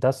10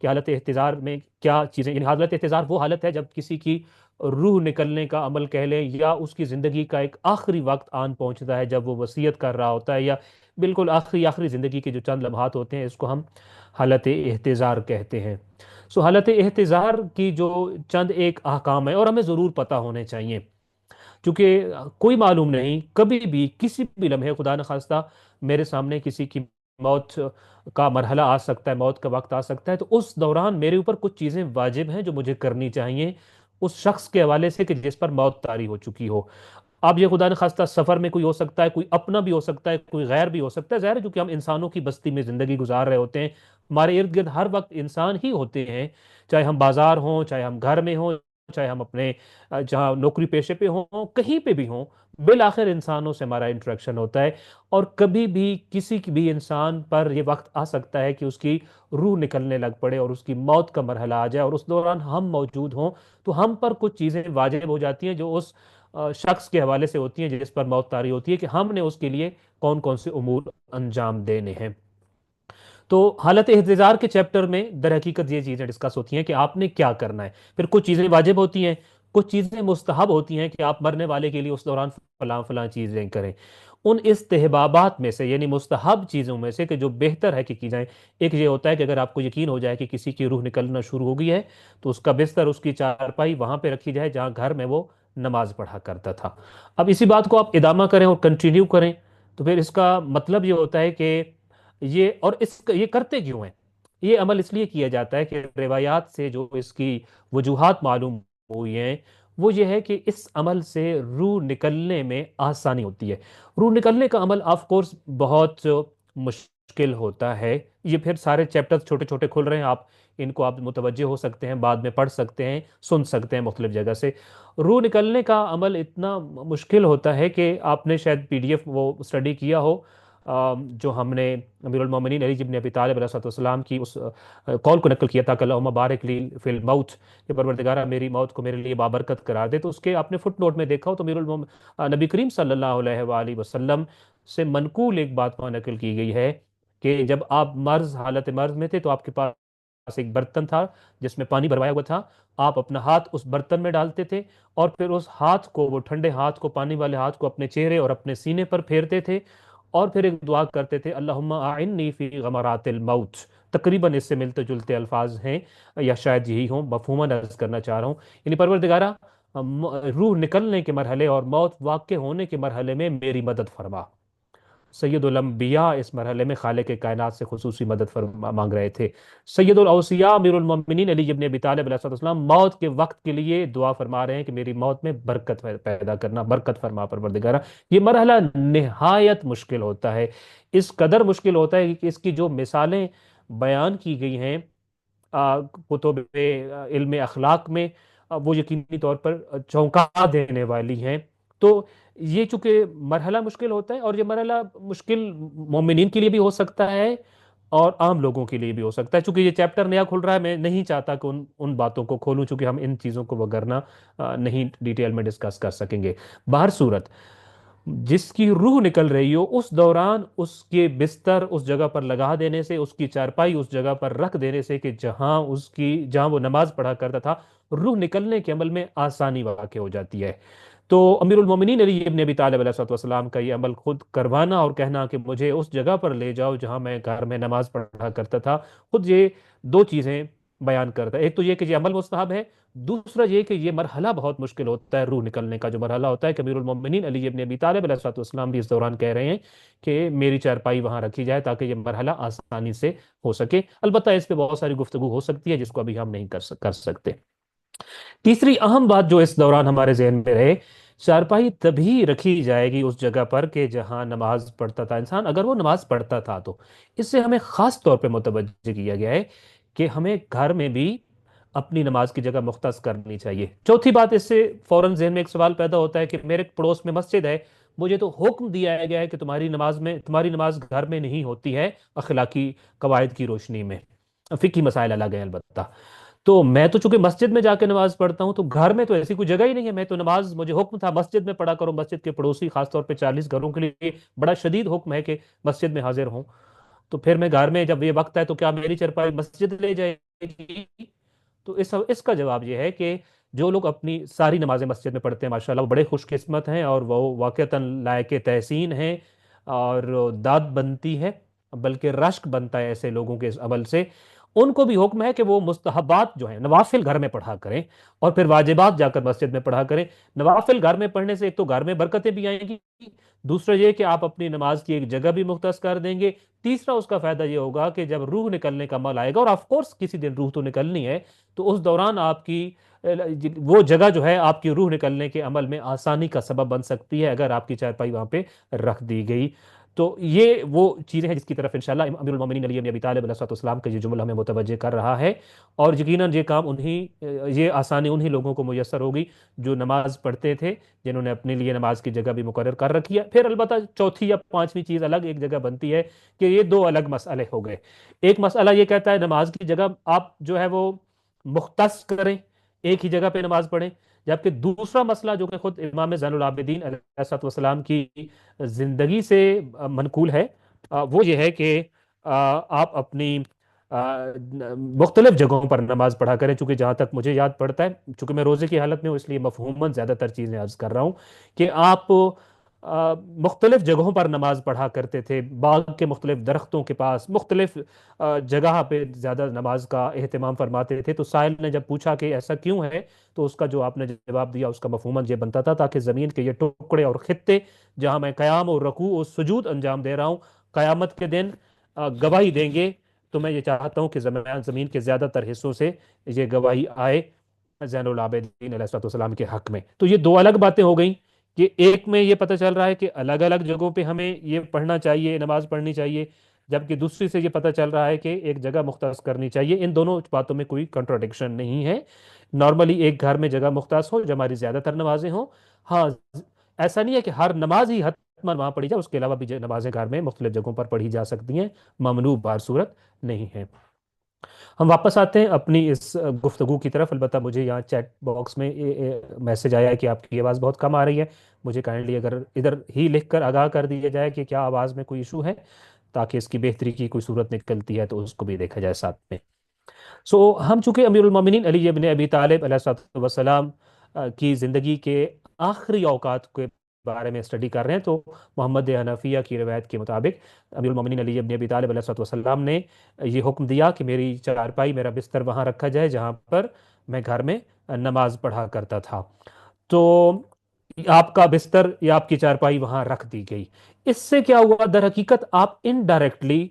کہ حالت احتضار میں کیا چیزیں، یعنی حالت احتضار وہ حالت ہے جب کسی کی روح نکلنے کا عمل کہہ لیں، یا اس کی زندگی کا ایک آخری وقت آن پہنچتا ہے جب وہ وصیت کر رہا ہوتا ہے، یا بالکل آخری آخری زندگی کے جو چند لمحات ہوتے ہیں، اس کو ہم حالت احتضار کہتے ہیں۔ سو حالت احتضار کی جو چند ایک احکام ہے اور ہمیں ضرور پتہ ہونے چاہیے، کیونکہ کوئی معلوم نہیں کبھی بھی کسی بھی لمحے خدا نخواستہ میرے سامنے کسی کی موت کا مرحلہ آ سکتا ہے، موت کا وقت آ سکتا ہے، تو اس دوران میرے اوپر کچھ چیزیں واجب ہیں جو مجھے کرنی چاہیے اس شخص کے حوالے سے کہ جس پر موت طاری ہو چکی ہو۔ اب یہ خدا نخواستہ سفر میں کوئی ہو سکتا ہے، کوئی اپنا بھی ہو سکتا ہے، کوئی غیر بھی ہو سکتا ہے، ظاہر ہے کیونکہ ہم انسانوں کی بستی میں زندگی گزار رہے ہوتے ہیں، ہمارے ارد گرد ہر وقت انسان ہی ہوتے ہیں، چاہے ہم بازار ہوں، چاہے ہم گھر میں ہوں، چاہے ہم اپنے جہاں نوکری پیشے پہ ہوں، کہیں پہ بھی ہوں، بالآخر انسانوں سے ہمارا انٹریکشن ہوتا ہے۔ اور کبھی بھی کسی کی بھی انسان پر یہ وقت آ سکتا ہے کہ اس کی روح نکلنے لگ پڑے اور اس کی موت کا مرحلہ آ جائے، اور اس دوران ہم موجود ہوں تو ہم پر کچھ چیزیں واجب ہو جاتی ہیں جو اس شخص کے حوالے سے ہوتی ہیں جس پر موت طاری ہوتی ہے، کہ ہم نے اس کے لیے کون کون سے امور انجام دینے ہیں۔ تو حالت احتضار کے چیپٹر میں در حقیقت یہ چیزیں ڈسکس ہوتی ہیں کہ آپ نے کیا کرنا ہے۔ پھر کچھ چیزیں واجب ہوتی ہیں، کچھ چیزیں مستحب ہوتی ہیں کہ آپ مرنے والے کے لیے اس دوران فلاں فلاں چیزیں کریں۔ ان استحبابات میں سے، یعنی مستحب چیزوں میں سے کہ جو بہتر ہے کہ کی جائیں، ایک یہ ہوتا ہے کہ اگر آپ کو یقین ہو جائے کہ کسی کی روح نکلنا شروع ہو گئی ہے تو اس کا بستر، اس کی چارپائی وہاں پہ رکھی جائے جہاں گھر میں وہ نماز پڑھا کرتا تھا۔ اب اسی بات کو آپ ادامہ کریں اور کنٹینیو کریں، تو پھر اس کا مطلب یہ ہوتا ہے کہ یہ کرتے کیوں ہیں؟ یہ عمل اس لیے کیا جاتا ہے کہ روایات سے جو اس کی وجوہات معلوم ہوئی ہیں وہ یہ ہے کہ اس عمل سے روح نکلنے میں آسانی ہوتی ہے۔ روح نکلنے کا عمل آف کورس بہت مشکل ہوتا ہے۔ یہ پھر سارے چیپٹر چھوٹے چھوٹے کھل رہے ہیں، ان کو آپ متوجہ ہو سکتے ہیں، بعد میں پڑھ سکتے ہیں، سن سکتے ہیں مختلف جگہ سے۔ روح نکلنے کا عمل اتنا مشکل ہوتا ہے کہ آپ نے شاید پی ڈی ایف وہ اسٹڈی کیا ہو، جو ہم نے امیر المومنین علی بن ابی طالب علیہ السلام کی اس قول کو نقل کیا تھا کہ اللہم بارک لی فی الموت، کہ پروردگارہ میری موت کو میرے لیے بابرکت قرار دے، تو اس کے آپ نے فٹ نوٹ میں دیکھا ہو تو نبی کریم صلی اللہ علیہ وآلہ وسلم سے منقول ایک بات وہاں نقل کی گئی ہے کہ جب آپ حالت مرض میں تھے تو آپ کے پاس ایک برتن تھا جس میں پانی بھروایا ہوا تھا، آپ اپنا ہاتھ اس برتن میں ڈالتے تھے اور پھر اس ہاتھ کو، وہ ٹھنڈے ہاتھ کو، پانی والے ہاتھ کو اپنے چہرے اور اپنے سینے پر پھیرتے تھے، اور پھر ایک دعا کرتے تھے اللہم اعنی فی غمرات الموت۔ تقریباً اس سے ملتے جلتے الفاظ ہیں، یا شاید یہی ہوں، مفہوماً عرض کرنا چاہ رہا ہوں، یعنی پروردگارہ روح نکلنے کے مرحلے اور موت واقع ہونے کے مرحلے میں میری مدد فرما۔ سید الانبیاء اس مرحلے میں خالق کائنات سے خصوصی مدد مانگ رہے تھے۔ سید الاوصیاء امیر المومنین علی بن ابی طالب علیہ السلام موت کے وقت کے لیے دعا فرما رہے ہیں کہ میری موت میں برکت پیدا کرنا، برکت فرما پروردگارہ۔ یہ مرحلہ نہایت مشکل ہوتا ہے، اس قدر مشکل ہوتا ہے کہ اس کی جو مثالیں بیان کی گئی ہیں کتب علم اخلاق میں، وہ یقینی طور پر چونکا دینے والی ہیں۔ تو یہ چونکہ مرحلہ مشکل ہوتا ہے، اور یہ مرحلہ مشکل مومنین کے لیے بھی ہو سکتا ہے اور عام لوگوں کے لیے بھی ہو سکتا ہے۔ چونکہ یہ چیپٹر نیا کھل رہا ہے، میں نہیں چاہتا کہ ان باتوں کو کھولوں، چونکہ ہم ان چیزوں کو وگرنہ نہیں ڈیٹیل میں ڈسکس کر سکیں گے۔ بہر صورت، جس کی روح نکل رہی ہو اس دوران اس کے بستر اس جگہ پر لگا دینے سے، اس کی چارپائی اس جگہ پر رکھ دینے سے کہ جہاں وہ نماز پڑھا کرتا تھا، روح نکلنے کے عمل میں آسانی واقع ہو جاتی ہے۔ تو امیر المومنین علی ابن ابی طالب علیہ السلام کا یہ عمل خود کروانا اور کہنا کہ مجھے اس جگہ پر لے جاؤ جہاں میں گھر میں نماز پڑھا کرتا تھا، خود یہ دو چیزیں بیان کرتا ہے۔ ایک تو یہ کہ یہ عمل مستحب ہے، دوسرا یہ کہ یہ مرحلہ بہت مشکل ہوتا ہے، روح نکلنے کا جو مرحلہ ہوتا ہے، کہ امیر المومنین علی ابن ابی طالب علیہ السلام بھی اس دوران کہہ رہے ہیں کہ میری چارپائی وہاں رکھی جائے تاکہ یہ مرحلہ آسانی سے ہو سکے۔ البتہ اس پہ بہت ساری گفتگو ہو سکتی ہے جس کو ابھی ہم نہیں کر سکتے۔ تیسری اہم بات جو اس دوران ہمارے ذہن میں رہے، چارپائی تبھی رکھی جائے گی اس جگہ پر کہ جہاں نماز پڑھتا تھا انسان، اگر وہ نماز پڑھتا تھا تو۔ اس سے ہمیں خاص طور پہ متوجہ کیا گیا ہے کہ ہمیں گھر میں بھی اپنی نماز کی جگہ مختص کرنی چاہیے۔ چوتھی بات، اس سے فوراً ذہن میں ایک سوال پیدا ہوتا ہے کہ میرے پڑوس میں مسجد ہے، مجھے تو حکم دیا گیا ہے کہ تمہاری نماز گھر میں نہیں ہوتی ہے، اخلاقی قواعد کی روشنی میں، فقہی مسائل الگ ہیں البتہ۔ تو میں تو چونکہ مسجد میں جا کے نماز پڑھتا ہوں، تو گھر میں تو ایسی کوئی جگہ ہی نہیں ہے، میں تو نماز، مجھے حکم تھا مسجد میں پڑھا کرو، مسجد کے پڑوسی خاص طور پہ 40 گھروں کے لیے بڑا شدید حکم ہے کہ مسجد میں حاضر ہوں۔ تو پھر میں گھر میں جب یہ وقت ہے تو کیا میری چرپائی مسجد لے جائے گی؟ تو اس کا جواب یہ ہے کہ جو لوگ اپنی ساری نمازیں مسجد میں پڑھتے ہیں ماشاءاللہ وہ بڑے خوش قسمت ہیں، اور وہ واقعتاً لائق تحسین ہیں، اور داد بنتی ہے، بلکہ رشک بنتا ہے ایسے لوگوں کے اس عمل سے۔ ان کو بھی حکم ہے کہ وہ مستحبات جو ہیں نوافل گھر میں پڑھا کریں، اور پھر واجبات جا کر مسجد میں پڑھا کریں۔ نوافل گھر میں پڑھنے سے ایک تو گھر میں برکتیں بھی آئیں گی، دوسرا یہ کہ آپ اپنی نماز کی ایک جگہ بھی مختص کر دیں گے، تیسرا اس کا فائدہ یہ ہوگا کہ جب روح نکلنے کا عمل آئے گا، اور آف کورس کسی دن روح تو نکلنی ہے، تو اس دوران آپ کی وہ جگہ جو ہے آپ کی روح نکلنے کے عمل میں آسانی کا سبب بن سکتی ہے اگر آپ کی چارپائی وہاں پہ رکھ دی گئی۔ تو یہ وہ چیزیں ہیں جس کی طرف انشاءاللہ امیر المومنین علی بن ابی طالب علیہ السلام کا یہ جملہ ہمیں متوجہ کر رہا ہے، اور یقیناً یہ کام یہ آسانی انہی لوگوں کو میسر ہوگی جو نماز پڑھتے تھے، جنہوں نے اپنے لیے نماز کی جگہ بھی مقرر کر رکھی ہے۔ پھر البتہ چوتھی یا پانچویں چیز الگ ایک جگہ بنتی ہے کہ یہ دو الگ مسئلے ہو گئے۔ ایک مسئلہ یہ کہتا ہے نماز کی جگہ آپ جو ہے وہ مختص کریں، ایک ہی جگہ پہ نماز پڑھیں، جبکہ دوسرا مسئلہ جو کہ خود امام زین العابدین علیہ السلام کی زندگی سے منقول ہے، وہ یہ ہے کہ آپ اپنی مختلف جگہوں پر نماز پڑھا کریں۔ چونکہ جہاں تک مجھے یاد پڑتا ہے، چونکہ میں روزے کی حالت میں ہوں، اس لیے مفہوماً زیادہ تر چیزیں عرض کر رہا ہوں کہ آپ مختلف جگہوں پر نماز پڑھا کرتے تھے، باغ کے مختلف درختوں کے پاس، مختلف جگہ پہ زیادہ نماز کا اہتمام فرماتے تھے۔ تو سائل نے جب پوچھا کہ ایسا کیوں ہے، تو اس کا جو آپ نے جواب دیا اس کا مفہوماً یہ بنتا تھا تاکہ زمین کے یہ ٹکڑے اور خطے جہاں میں قیام اور رکوع اور سجود انجام دے رہا ہوں، قیامت کے دن گواہی دیں گے۔ تو میں یہ چاہتا ہوں کہ زمین کے زیادہ تر حصوں سے یہ گواہی آئے زین العابدین علیہ السلام کے حق میں۔ تو یہ دو الگ باتیں ہو گئیں کہ ایک میں یہ پتہ چل رہا ہے کہ الگ الگ جگہوں پہ ہمیں یہ پڑھنا چاہیے، نماز پڑھنی چاہیے، جبکہ دوسری سے یہ پتہ چل رہا ہے کہ ایک جگہ مختص کرنی چاہیے۔ ان دونوں باتوں میں کوئی کنٹراڈکشن نہیں ہے۔ نارملی ایک گھر میں جگہ مختص ہو جو ہماری زیادہ تر نمازیں ہوں، ہاں ایسا نہیں ہے کہ ہر نماز ہی حتماً وہاں پڑھی جائے، اس کے علاوہ بھی نمازیں گھر میں مختلف جگہوں پر پڑھی جا سکتی ہیں، ممنوع بار صورت نہیں ہے۔ ہم واپس آتے ہیں اپنی اس گفتگو کی طرف۔ البتہ مجھے یہاں چیٹ باکس میں میسج آیا ہے کہ آپ کی آواز بہت کم آ رہی ہے، مجھے کائنڈلی اگر ادھر ہی لکھ کر آگاہ کر دیا جائے کہ کیا آواز میں کوئی ایشو ہے، تاکہ اس کی بہتری کی کوئی صورت نکلتی ہے تو اس کو بھی دیکھا جائے ساتھ میں۔ ہم چونکہ امیر المومنین علی ابن ابی طالب علیہ السلام کی زندگی کے آخری اوقات کے بارے میں اسٹڈی کر رہے ہیں، تو محمد حنفیہ کی روایت کے مطابق امیر المومنین علی ابن ابی طالب علیہ السلام نے یہ حکم دیا کہ میری چارپائی، میرا بستر وہاں رکھا جائے جہاں پر میں گھر میں نماز پڑھا کرتا تھا۔ تو آپ کا بستر یا آپ کی چارپائی وہاں رکھ دی گئی۔ اس سے کیا ہوا؟ در حقیقت آپ انڈائریکٹلی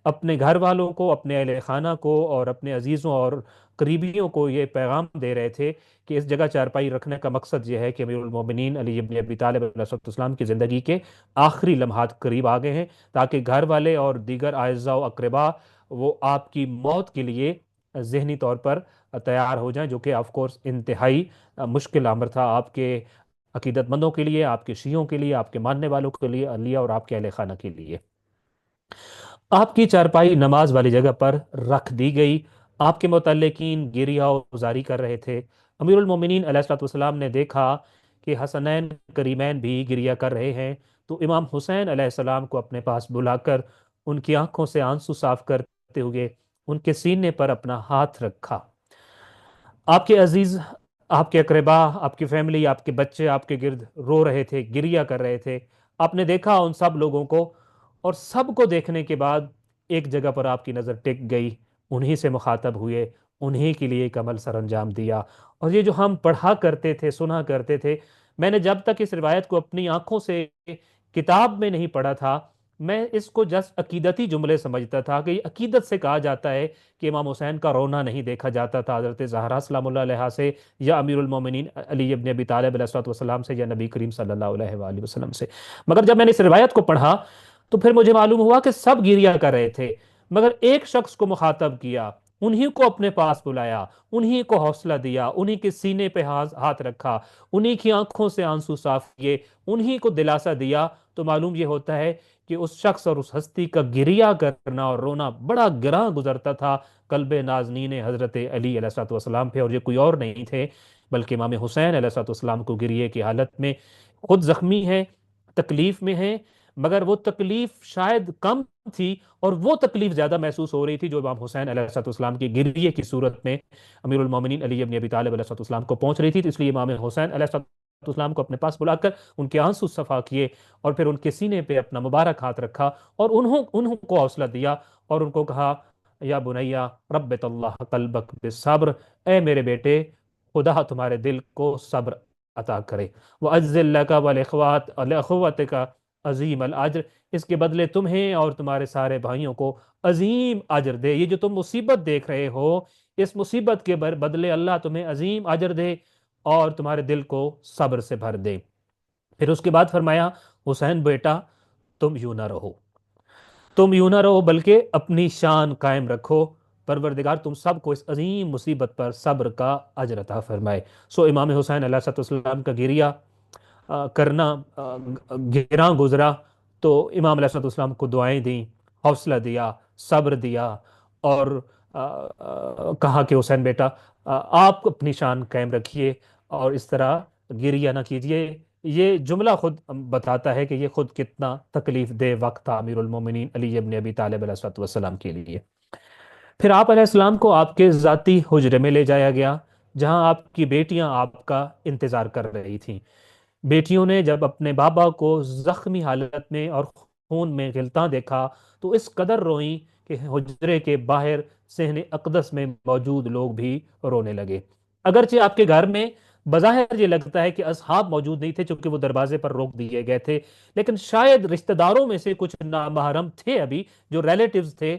اپنے گھر والوں کو، اپنے اہل خانہ کو اور اپنے عزیزوں اور قریبیوں کو یہ پیغام دے رہے تھے کہ اس جگہ چارپائی رکھنے کا مقصد یہ ہے کہ امیر المومنین علی بن ابی طالب علیہ السلام کی زندگی کے آخری لمحات قریب آ گئے ہیں، تاکہ گھر والے اور دیگر اعزاء و اقربا وہ آپ کی موت کے لیے ذہنی طور پر تیار ہو جائیں، جو کہ آف کورس انتہائی مشکل امر تھا آپ کے عقیدت مندوں کے لیے، آپ کے شیعوں کے لیے، آپ کے ماننے والوں کے لیے، علیہ اور آپ کے اہل خانہ کے لیے۔ آپ کی چارپائی نماز والی جگہ پر رکھ دی گئی۔ آپ کے متعلقین گریہ گزاری کر رہے تھے۔ امیر المومنین علیہ السلام نے دیکھا کہ حسنین کریمین بھی گریہ کر رہے ہیں، تو امام حسین علیہ السلام کو اپنے پاس بلا کر ان کی آنکھوں سے آنسو صاف کرتے ہوئے ان کے سینے پر اپنا ہاتھ رکھا۔ آپ کے عزیز، آپ کے اقربا، آپ کی فیملی، آپ کے بچے آپ کے گرد رو رہے تھے، گریہ کر رہے تھے۔ آپ نے دیکھا ان سب لوگوں کو، اور سب کو دیکھنے کے بعد ایک جگہ پر آپ کی نظر ٹک گئی، انہی سے مخاطب ہوئے، انہی کے لیے ایک عمل سر انجام دیا۔ اور یہ جو ہم پڑھا کرتے تھے، سنا کرتے تھے، میں نے جب تک اس روایت کو اپنی آنکھوں سے کتاب میں نہیں پڑھا تھا، میں اس کو جس عقیدتی جملے سمجھتا تھا کہ یہ عقیدت سے کہا جاتا ہے کہ امام حسین کا رونا نہیں دیکھا جاتا تھا حضرت زہرا سلام اللہ علیہ سے، یا امیر المومنین علی ابن ابی طالب علیہ السلام سے، یا نبی کریم صلی اللہ علیہ وآلہ وسلم سے۔ مگر جب میں نے اس روایت کو پڑھا تو پھر مجھے معلوم ہوا کہ سب گریہ کر رہے تھے، مگر ایک شخص کو مخاطب کیا، انہی کو اپنے پاس بلایا، انہی کو حوصلہ دیا، انہی کے سینے پہ ہاتھ رکھا، انہی کی آنکھوں سے آنسو صاف کیے، انہی کو دلاسا دیا۔ تو معلوم یہ ہوتا ہے کہ اس شخص اور اس ہستی کا گریہ کرنا اور رونا بڑا گراں گزرتا تھا قلب نازنین حضرت علی علیہ السلام پہ، اور یہ کوئی اور نہیں تھے بلکہ امام حسین علیہ السلام کو گریے کی حالت میں خود زخمی ہیں، تکلیف میں ہیں، مگر وہ تکلیف شاید کم تھی، اور وہ تکلیف زیادہ محسوس ہو رہی تھی جو امام حسین علیہ السلام کی گریے کی صورت میں امیر المومنین علی ابن ابی طالب علیہ السلام کو پہنچ رہی تھی۔ تو اس لیے امام حسین علیہ السلام کو اپنے پاس بلا کر ان کے آنسو صفا کیے، اور پھر ان کے سینے پہ اپنا مبارک ہاتھ رکھا، اور انہوں کو حوصلہ دیا، اور ان کو کہا یا بنیا ربت اللہ قلبک بالصبر، اے میرے بیٹے خدا تمہارے دل کو صبر عطا کرے، وَأَجْزِلْ لَكَ وَلِأَخُوَتِكَ عظیم الاجر، اس کے بدلے تمہیں اور تمہارے سارے بھائیوں کو عظیم اجر دے۔ یہ جو تم مصیبت دیکھ رہے ہو، اس مصیبت کے بدلے اللہ تمہیں عظیم اجر دے اور تمہارے دل کو صبر سے بھر دے۔ پھر اس کے بعد فرمایا حسین بیٹا تم یوں نہ رہو، تم یوں نہ رہو بلکہ اپنی شان قائم رکھو، پروردگار تم سب کو اس عظیم مصیبت پر صبر کا اجر عطا فرمائے۔ سو امام حسین علیہ السلام کا گریہ کرنا گراں گزرا، تو امام علیہ السلام کو دعائیں دیں، حوصلہ دیا، صبر دیا، اور کہا کہ حسین بیٹا آپ اپنی شان قائم رکھیے اور اس طرح گریہ نہ کیجیے۔ یہ جملہ خود بتاتا ہے کہ یہ خود کتنا تکلیف دہ وقت تھا امیر المومنین علی ابن ابی طالب علیہ السلام کے لیے۔ پھر آپ علیہ السلام کو آپ کے ذاتی حجرے میں لے جایا گیا، جہاں آپ کی بیٹیاں آپ کا انتظار کر رہی تھیں۔ بیٹیوں نے جب اپنے بابا کو زخمی حالت میں اور خون میں غلطاں دیکھا تو اس قدر روئیں کہ حجرے کے باہر صحن اقدس میں موجود لوگ بھی رونے لگے۔ اگرچہ آپ کے گھر میں بظاہر یہ لگتا ہے کہ اصحاب موجود نہیں تھے چونکہ وہ دروازے پر روک دیے گئے تھے، لیکن شاید رشتہ داروں میں سے کچھ نامحرم تھے ابھی جو ریلیٹیوز تھے،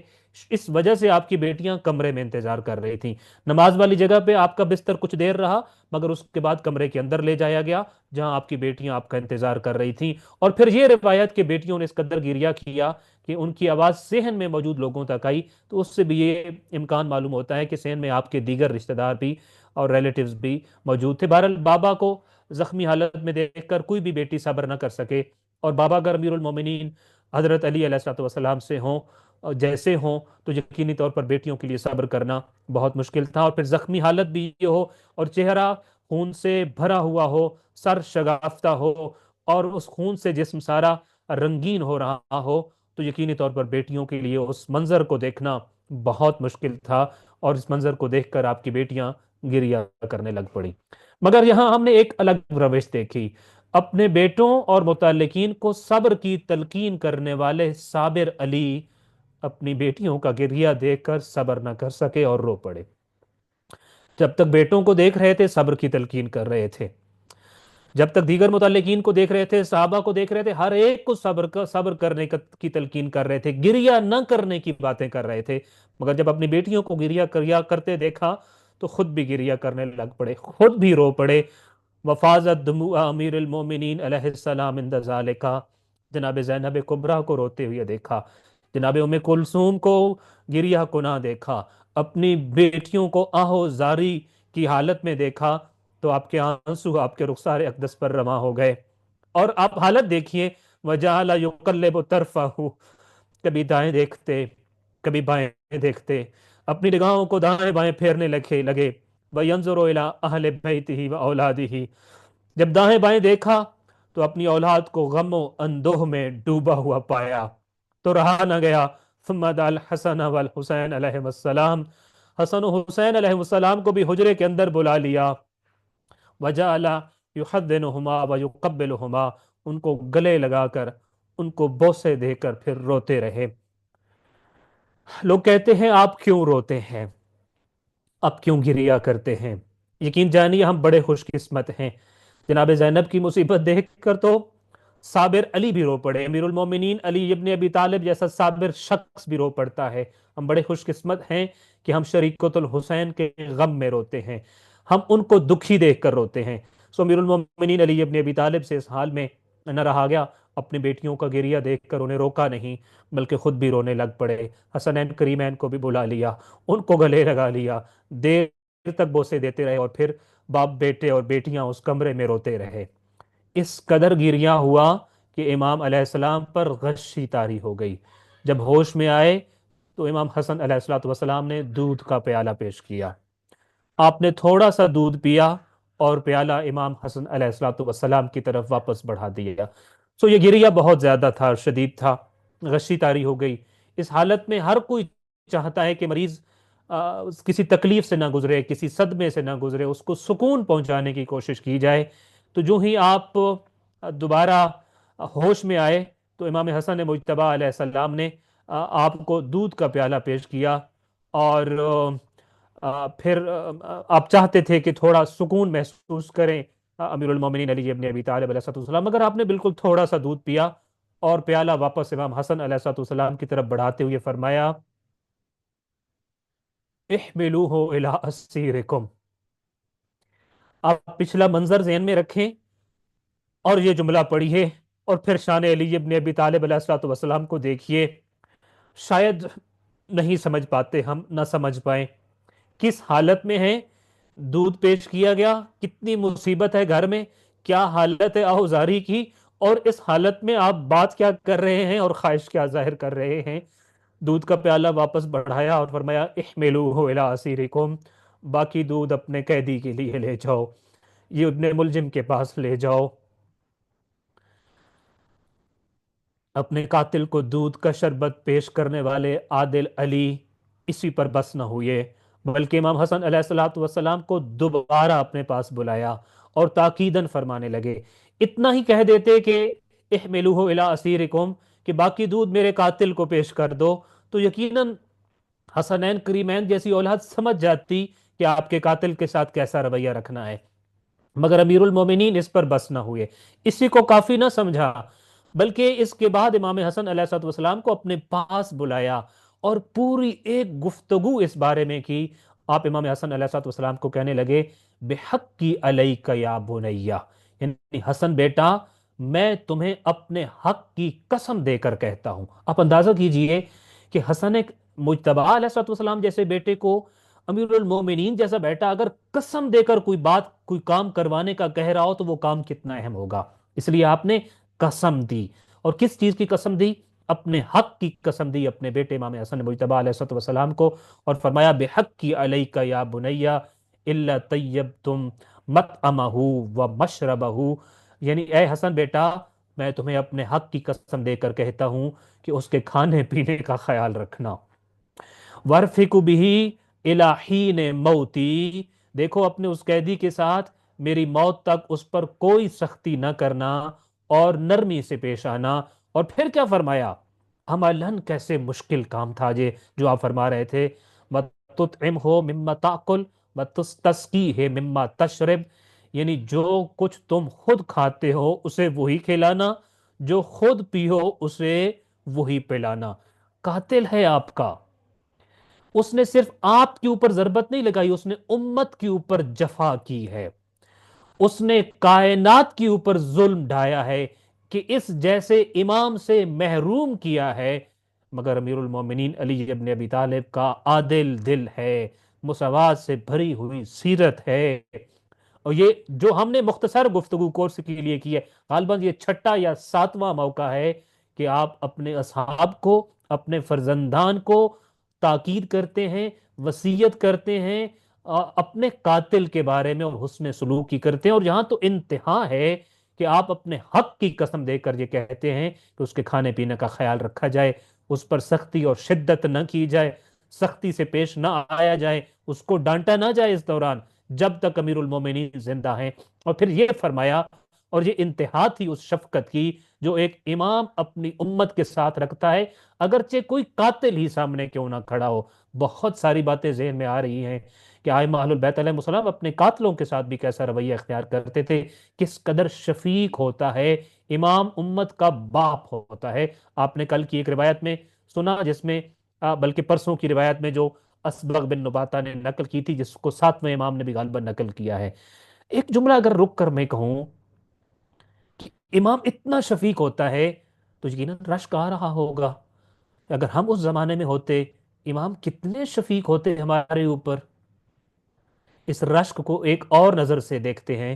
اس وجہ سے آپ کی بیٹیاں کمرے میں انتظار کر رہی تھیں۔ نماز والی جگہ پہ آپ کا بستر کچھ دیر رہا، مگر اس کے بعد کمرے کے اندر لے جایا گیا جہاں آپ کی بیٹیاں آپ کا انتظار کر رہی تھیں۔ اور پھر یہ روایت کہ بیٹیوں نے اس قدر گریہ کیا کہ ان کی آواز صحن میں موجود لوگوں تک آئی، تو اس سے بھی یہ امکان معلوم ہوتا ہے کہ صحن میں آپ کے دیگر رشتہ دار بھی اور ریلیٹیوز بھی موجود تھے۔ بہرحال بابا کو زخمی حالت میں دیکھ کر کوئی بھی بیٹی صبر نہ کر سکے، اور بابا اگر امیر المومنین حضرت علی علیہ السلام سے ہوں جیسے ہوں تو یقینی طور پر بیٹیوں کے لیے صبر کرنا بہت مشکل تھا، اور پھر زخمی حالت بھی یہ ہو اور چہرہ خون سے بھرا ہوا ہو، سر شگافتہ ہو، اور اس خون سے جسم سارا رنگین ہو رہا ہو، تو یقینی طور پر بیٹیوں کے لیے اس منظر کو دیکھنا بہت مشکل تھا، اور اس منظر کو دیکھ کر آپ کی بیٹیاں گریہ کرنے لگ پڑی۔ مگر یہاں ہم نے ایک الگ روش دیکھی، اپنے بیٹوں اور متعلقین کو صبر کی تلقین کرنے والے صابر علی اپنی بیٹیوں کا گریہ دیکھ کر صبر نہ کر سکے اور رو پڑے۔ جب تک بیٹوں کو دیکھ رہے تھے صبر کی تلقین کر رہے تھے، جب تک دیگر متعلقین کو دیکھ رہے تھے، صحابہ کو دیکھ رہے تھے، ہر ایک کو صبر کرنے کی تلقین کر رہے تھے، گریہ نہ کرنے کی باتیں کر رہے تھے۔ مگر جب اپنی بیٹیوں کو گریہ کرتے دیکھا تو خود بھی گریہ کرنے لگ پڑے، خود بھی رو پڑے۔ وفاظت دموع امیر المومنین علیہ السلام عند ذالکا، جناب زینب کبریٰ کو روتے ہوئے دیکھا، جناب ام کلثوم کو گریہ کناں دیکھا، اپنی بیٹیوں کو آہو زاری کی حالت میں دیکھا، تو آپ کے آنسو آپ کے رخسار اقدس پر رواں ہو گئے۔ اور آپ حالت دیکھیے، وَجَعَلَ يُقَلِّبُ طَرْفَهُ، کبھی دائیں دیکھتے کبھی بائیں دیکھتے، اپنی نگاہوں کو دائیں بائیں پھیرنے لگے۔ وَيَنظُرُ إِلَىٰ أَهْلِ بَيْتِهِ وَأَوْلَادِهِ، جب دائیں بائیں دیکھا تو اپنی اولاد کو غم و اندوہ میں ڈوبا ہوا پایا، تو رہا نہ گیا۔ ثم دعا الحسن والحسین علیہ السلام، حسن و حسین علیہ السلام کو بھی حجرے کے اندر بلا لیا، وجعل يحضنهما ويقبلهما، ان کو گلے لگا کر ان کو بوسے دے کر پھر روتے رہے۔ لوگ کہتے ہیں آپ کیوں روتے ہیں، آپ کیوں گریہ کرتے ہیں؟ یقین جانیے ہم بڑے خوش قسمت ہیں۔ جناب زینب کی مصیبت دیکھ کر تو صابر علی بھی رو پڑے، امیر المومنین علی ابن ابی طالب جیسا صابر شخص بھی رو پڑتا ہے۔ ہم بڑے خوش قسمت ہیں کہ ہم شریکۃ الحسین کے غم میں روتے ہیں، ہم ان کو دکھی دیکھ کر روتے ہیں۔ سو امیر المومنین علی ابن ابی طالب سے اس حال میں نہ رہا گیا، اپنی بیٹیوں کا گریہ دیکھ کر انہیں روکا نہیں بلکہ خود بھی رونے لگ پڑے۔ حسنین کریمین کو بھی بلا لیا، ان کو گلے لگا لیا، دیر تک بوسے دیتے رہے، اور پھر باپ بیٹے اور بیٹیاں اس کمرے میں روتے رہے۔ اس قدر گریہ ہوا کہ امام علیہ السلام پر غشی طاری ہو گئی۔ جب ہوش میں آئے تو امام حسن علیہ السلام نے دودھ کا پیالہ پیش کیا، آپ نے تھوڑا سا دودھ پیا اور پیالہ امام حسن علیہ السلام کی طرف واپس بڑھا دیا۔ سو یہ گریہ بہت زیادہ تھا، شدید تھا، غشی طاری ہو گئی۔ اس حالت میں ہر کوئی چاہتا ہے کہ مریض کسی تکلیف سے نہ گزرے، کسی صدمے سے نہ گزرے، اس کو سکون پہنچانے کی کوشش کی جائے۔ تو جو ہی آپ دوبارہ ہوش میں آئے تو امام حسن مجتبی علیہ السلام نے آپ کو دودھ کا پیالہ پیش کیا، اور پھر آپ چاہتے تھے کہ تھوڑا سکون محسوس کریں امیر المومنین علی ابن ابی طالب علیہ السلام، مگر آپ نے بالکل تھوڑا سا دودھ پیا اور پیالہ واپس امام حسن علیہ السلام کی طرف بڑھاتے ہوئے فرمایا، احملوہ الی اسیرکم۔ آپ پچھلا منظر ذہن میں رکھیں اور یہ جملہ پڑھیے، اور پھر شان علی ابن ابی طالب علیہ السلام کو دیکھیے۔ شاید نہیں سمجھ پاتے، ہم نہ سمجھ پائیں کس حالت میں ہے، دودھ پیش کیا گیا، کتنی مصیبت ہے گھر میں، کیا حالت ہے آہوزاری کی، اور اس حالت میں آپ بات کیا کر رہے ہیں اور خواہش کیا ظاہر کر رہے ہیں۔ دودھ کا پیالہ واپس بڑھایا اور فرمایا، احملوہ الی اسیرکم، باقی دودھ اپنے قیدی کے لیے لے جاؤ، یہ ابن ملجم کے پاس لے جاؤ۔ اپنے قاتل کو دودھ کا شربت پیش کرنے والے عادل علی اسی پر بس نہ ہوئے، بلکہ امام حسن علیہ الصلوۃ والسلام کو دوبارہ اپنے پاس بلایا اور تاکیداً فرمانے لگے، اتنا ہی کہہ دیتے کہ احملوہ الی اسیرکم، کہ باقی دودھ میرے قاتل کو پیش کر دو، تو یقیناً حسنین کریمین جیسی اولاد سمجھ جاتی کہ آپ کے قاتل کے ساتھ کیسا رویہ رکھنا ہے۔ مگر امیر المومنین اس پر بس نہ ہوئے، اسی کو کافی نہ سمجھا، بلکہ اس کے بعد امام حسن علیہ السلام کو اپنے پاس بلایا اور پوری ایک گفتگو اس بارے میں کی۔ آپ امام حسن علیہ السلام کو کہنے لگے، بحق کی علیک یا بنیہ، یعنی حسن بیٹا، میں تمہیں اپنے حق کی قسم دے کر کہتا ہوں۔ آپ اندازہ کیجئے کہ حسن مجتبی علیہ السلام جیسے بیٹے کو امیر المومنین جیسا بیٹا اگر قسم دے کر کوئی بات، کوئی کام کروانے کا کہہ رہا ہو تو وہ کام کتنا اہم ہوگا۔ اس لیے آپ نے قسم دی، اور کس چیز کی قسم دی؟ اپنے حق کی قسم دی اپنے بیٹے امام حسن مجتبی علیہ السلام کو، اور فرمایا، بحق کی علیک یا بنیہ الا طیبتم مطعمہ و مشربہ، یعنی اے حسن بیٹا، میں تمہیں اپنے حق کی قسم دے کر کہتا ہوں کہ اس کے کھانے پینے کا خیال رکھنا۔ وَرْفِقُ بِهِ إِلَى حِينِ مَوْتِي، دیکھو اپنے اس قیدی کے ساتھ میری موت تک اس پر کوئی سختی نہ کرنا اور نرمی سے پیش آنا۔ اور پھر کیا فرمایا؟ عملاً کیسے مشکل کام تھا یہ جو آپ فرما رہے تھے، وَتُطْعِمْهُ مِمَّا تَأْكُلُ وَتُسْتَسْقِيهِ مِمَّا تَشْرِبُ، یعنی جو کچھ تم خود کھاتے ہو اسے وہی کھلانا، جو خود پیو اسے وہی پلانا۔ قاتل ہے آپ کا، اس نے صرف آپ کے اوپر ضربت نہیں لگائی، اس نے امت کے اوپر جفا کی ہے، اس نے کائنات کے اوپر ظلم ڈھایا ہے کہ اس جیسے امام سے محروم کیا ہے۔ مگر امیر المومنین علی ابن ابی طالب کا عادل دل ہے، مساوات سے بھری ہوئی سیرت ہے، اور یہ جو ہم نے مختصر گفتگو کورس کے لیے کی ہے، غالباً یہ چھٹا یا ساتواں موقع ہے کہ آپ اپنے اصحاب کو، اپنے فرزندان کو تاکید کرتے ہیں، وصیت کرتے ہیں، اپنے قاتل کے بارے میں اور حسن سلوک کی کرتے ہیں، اور یہاں تو انتہا ہے کہ آپ اپنے حق کی قسم دے کر یہ کہتے ہیں کہ اس کے کھانے پینے کا خیال رکھا جائے، اس پر سختی اور شدت نہ کی جائے، سختی سے پیش نہ آیا جائے، اس کو ڈانٹا نہ جائے اس دوران جب تک امیر المومنین زندہ ہیں۔ اور پھر یہ فرمایا، اور یہ انتہا تھی اس شفقت کی جو ایک امام اپنی امت کے ساتھ رکھتا ہے، اگرچہ کوئی قاتل ہی سامنے کیوں نہ کھڑا ہو۔ بہت ساری باتیں ذہن میں آ رہی ہیں کہ ائمہ اہل البیت علیہ السلام اپنے قاتلوں کے ساتھ بھی کیسا رویہ اختیار کرتے تھے، کس قدر شفیق ہوتا ہے امام، امت کا باپ ہوتا ہے۔ آپ نے کل کی ایک روایت میں سنا، جس میں بلکہ پرسوں کی روایت میں جو اسبغ بن نباتہ نے نقل کی تھی، جس کو ساتویں امام نے بھی غالباً نقل کیا ہے، ایک جملہ اگر رک کر میں کہوں کہ امام اتنا شفیق ہوتا ہے تو یقیناً رشک آ رہا ہوگا۔ اگر ہم اس زمانے میں ہوتے، امام کتنے شفیق ہوتے ہمارے اوپر۔ اس رشک کو ایک اور نظر سے دیکھتے ہیں،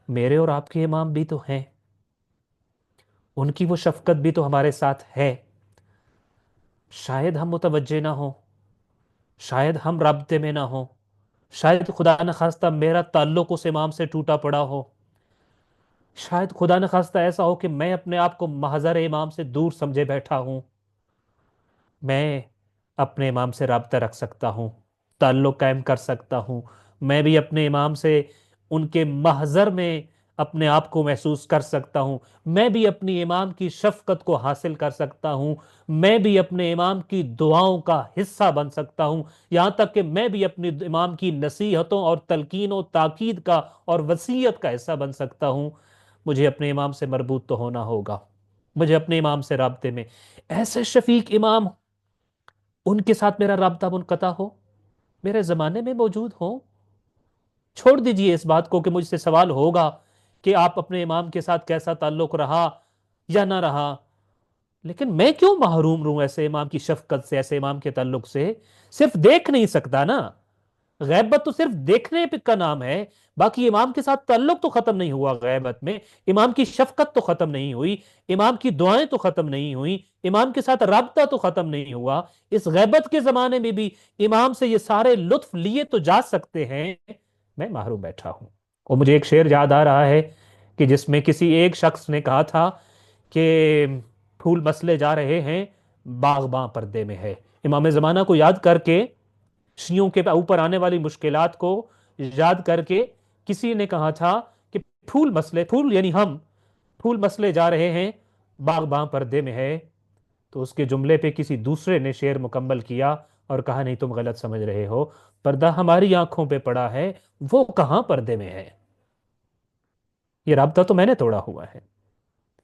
میرے اور آپ کے امام بھی تو ہیں، ان کی وہ شفقت بھی تو ہمارے ساتھ ہے۔ شاید ہم متوجہ نہ ہوں، شاید ہم رابطے میں نہ ہوں، شاید خدا نخواستہ میرا تعلق اس امام سے ٹوٹا پڑا ہو، شاید خدا نخواستہ ایسا ہو کہ میں اپنے آپ کو محضر امام سے دور سمجھے بیٹھا ہوں، میں اپنے امام سے رابطہ رکھ سکتا ہوں، تعلق قائم کر سکتا ہوں، میں بھی اپنے امام سے ان کے محضر میں اپنے آپ کو محسوس کر سکتا ہوں، میں بھی اپنی امام کی شفقت کو حاصل کر سکتا ہوں، میں بھی اپنے امام کی دعاؤں کا حصہ بن سکتا ہوں، یہاں تک کہ میں بھی اپنی امام کی نصیحتوں اور تلقین و تاکید کا اور وصیت کا حصہ بن سکتا ہوں۔ مجھے اپنے امام سے مربوط تو ہونا ہوگا، مجھے اپنے امام سے رابطے میں ایسے شفیق امام ان کے ساتھ میرا رابطہ منقطع ہو، میرے زمانے میں موجود ہوں۔ چھوڑ دیجئے اس بات کو کہ مجھ سے سوال ہوگا کہ آپ اپنے امام کے ساتھ کیسا تعلق رہا یا نہ رہا، لیکن میں کیوں محروم رہوں ایسے امام کی شفقت سے، ایسے امام کے تعلق سے؟ صرف دیکھ نہیں سکتا نا، غیبت تو صرف دیکھنے پہ کا نام ہے، باقی امام کے ساتھ تعلق تو ختم نہیں ہوا غیبت میں، امام کی شفقت تو ختم نہیں ہوئی، امام کی دعائیں تو ختم نہیں ہوئی، امام کے ساتھ رابطہ تو ختم نہیں ہوا۔ اس غیبت کے زمانے میں بھی امام سے یہ سارے لطف لیے تو جا سکتے ہیں، میں محروم بیٹھا ہوں۔ اور مجھے ایک شعر یاد آ رہا ہے کہ جس میں کسی ایک شخص نے کہا تھا کہ پھول مسلے جا رہے ہیں، باغباں پردے میں ہے۔ امام زمانہ کو یاد کر کے، شیعوں کے اوپر آنے والی مشکلات کو یاد کر کے کسی نے کہا تھا کہ پھول مسلے، پھول یعنی ہم، پھول مسلے جا رہے ہیں، باغباں پردے میں ہے۔ تو اس کے جملے پہ کسی دوسرے نے شعر مکمل کیا اور کہا نہیں تم غلط سمجھ رہے ہو، پردہ ہماری آنکھوں پہ پڑا ہے، وہ کہاں پردے میں ہے؟ یہ رابطہ تو میں نے توڑا ہوا ہے،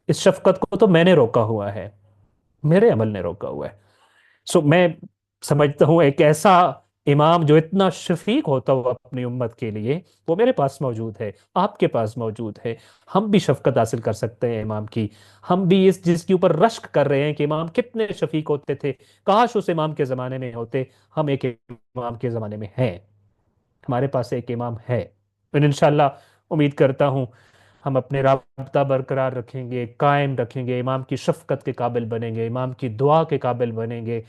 اس شفقت کو تو میں نے روکا ہوا ہے، میرے عمل نے روکا ہوا ہے۔ میں سمجھتا ہوں ایک ایسا امام جو اتنا شفیق ہوتا ہو اپنی امت کے لیے، وہ میرے پاس موجود ہے، آپ کے پاس موجود ہے۔ ہم بھی شفقت حاصل کر سکتے ہیں امام کی، ہم بھی اس جس کے اوپر رشک کر رہے ہیں کہ امام کتنے شفیق ہوتے تھے، کاش اس امام کے زمانے میں ہوتے۔ ہم ایک امام کے زمانے میں ہیں، ہمارے پاس ایک امام ہے، اور انشاءاللہ امید کرتا ہوں ہم اپنے رابطہ برقرار رکھیں گے، قائم رکھیں گے، امام کی شفقت کے قابل بنیں گے، امام کی دعا کے قابل بنیں گے۔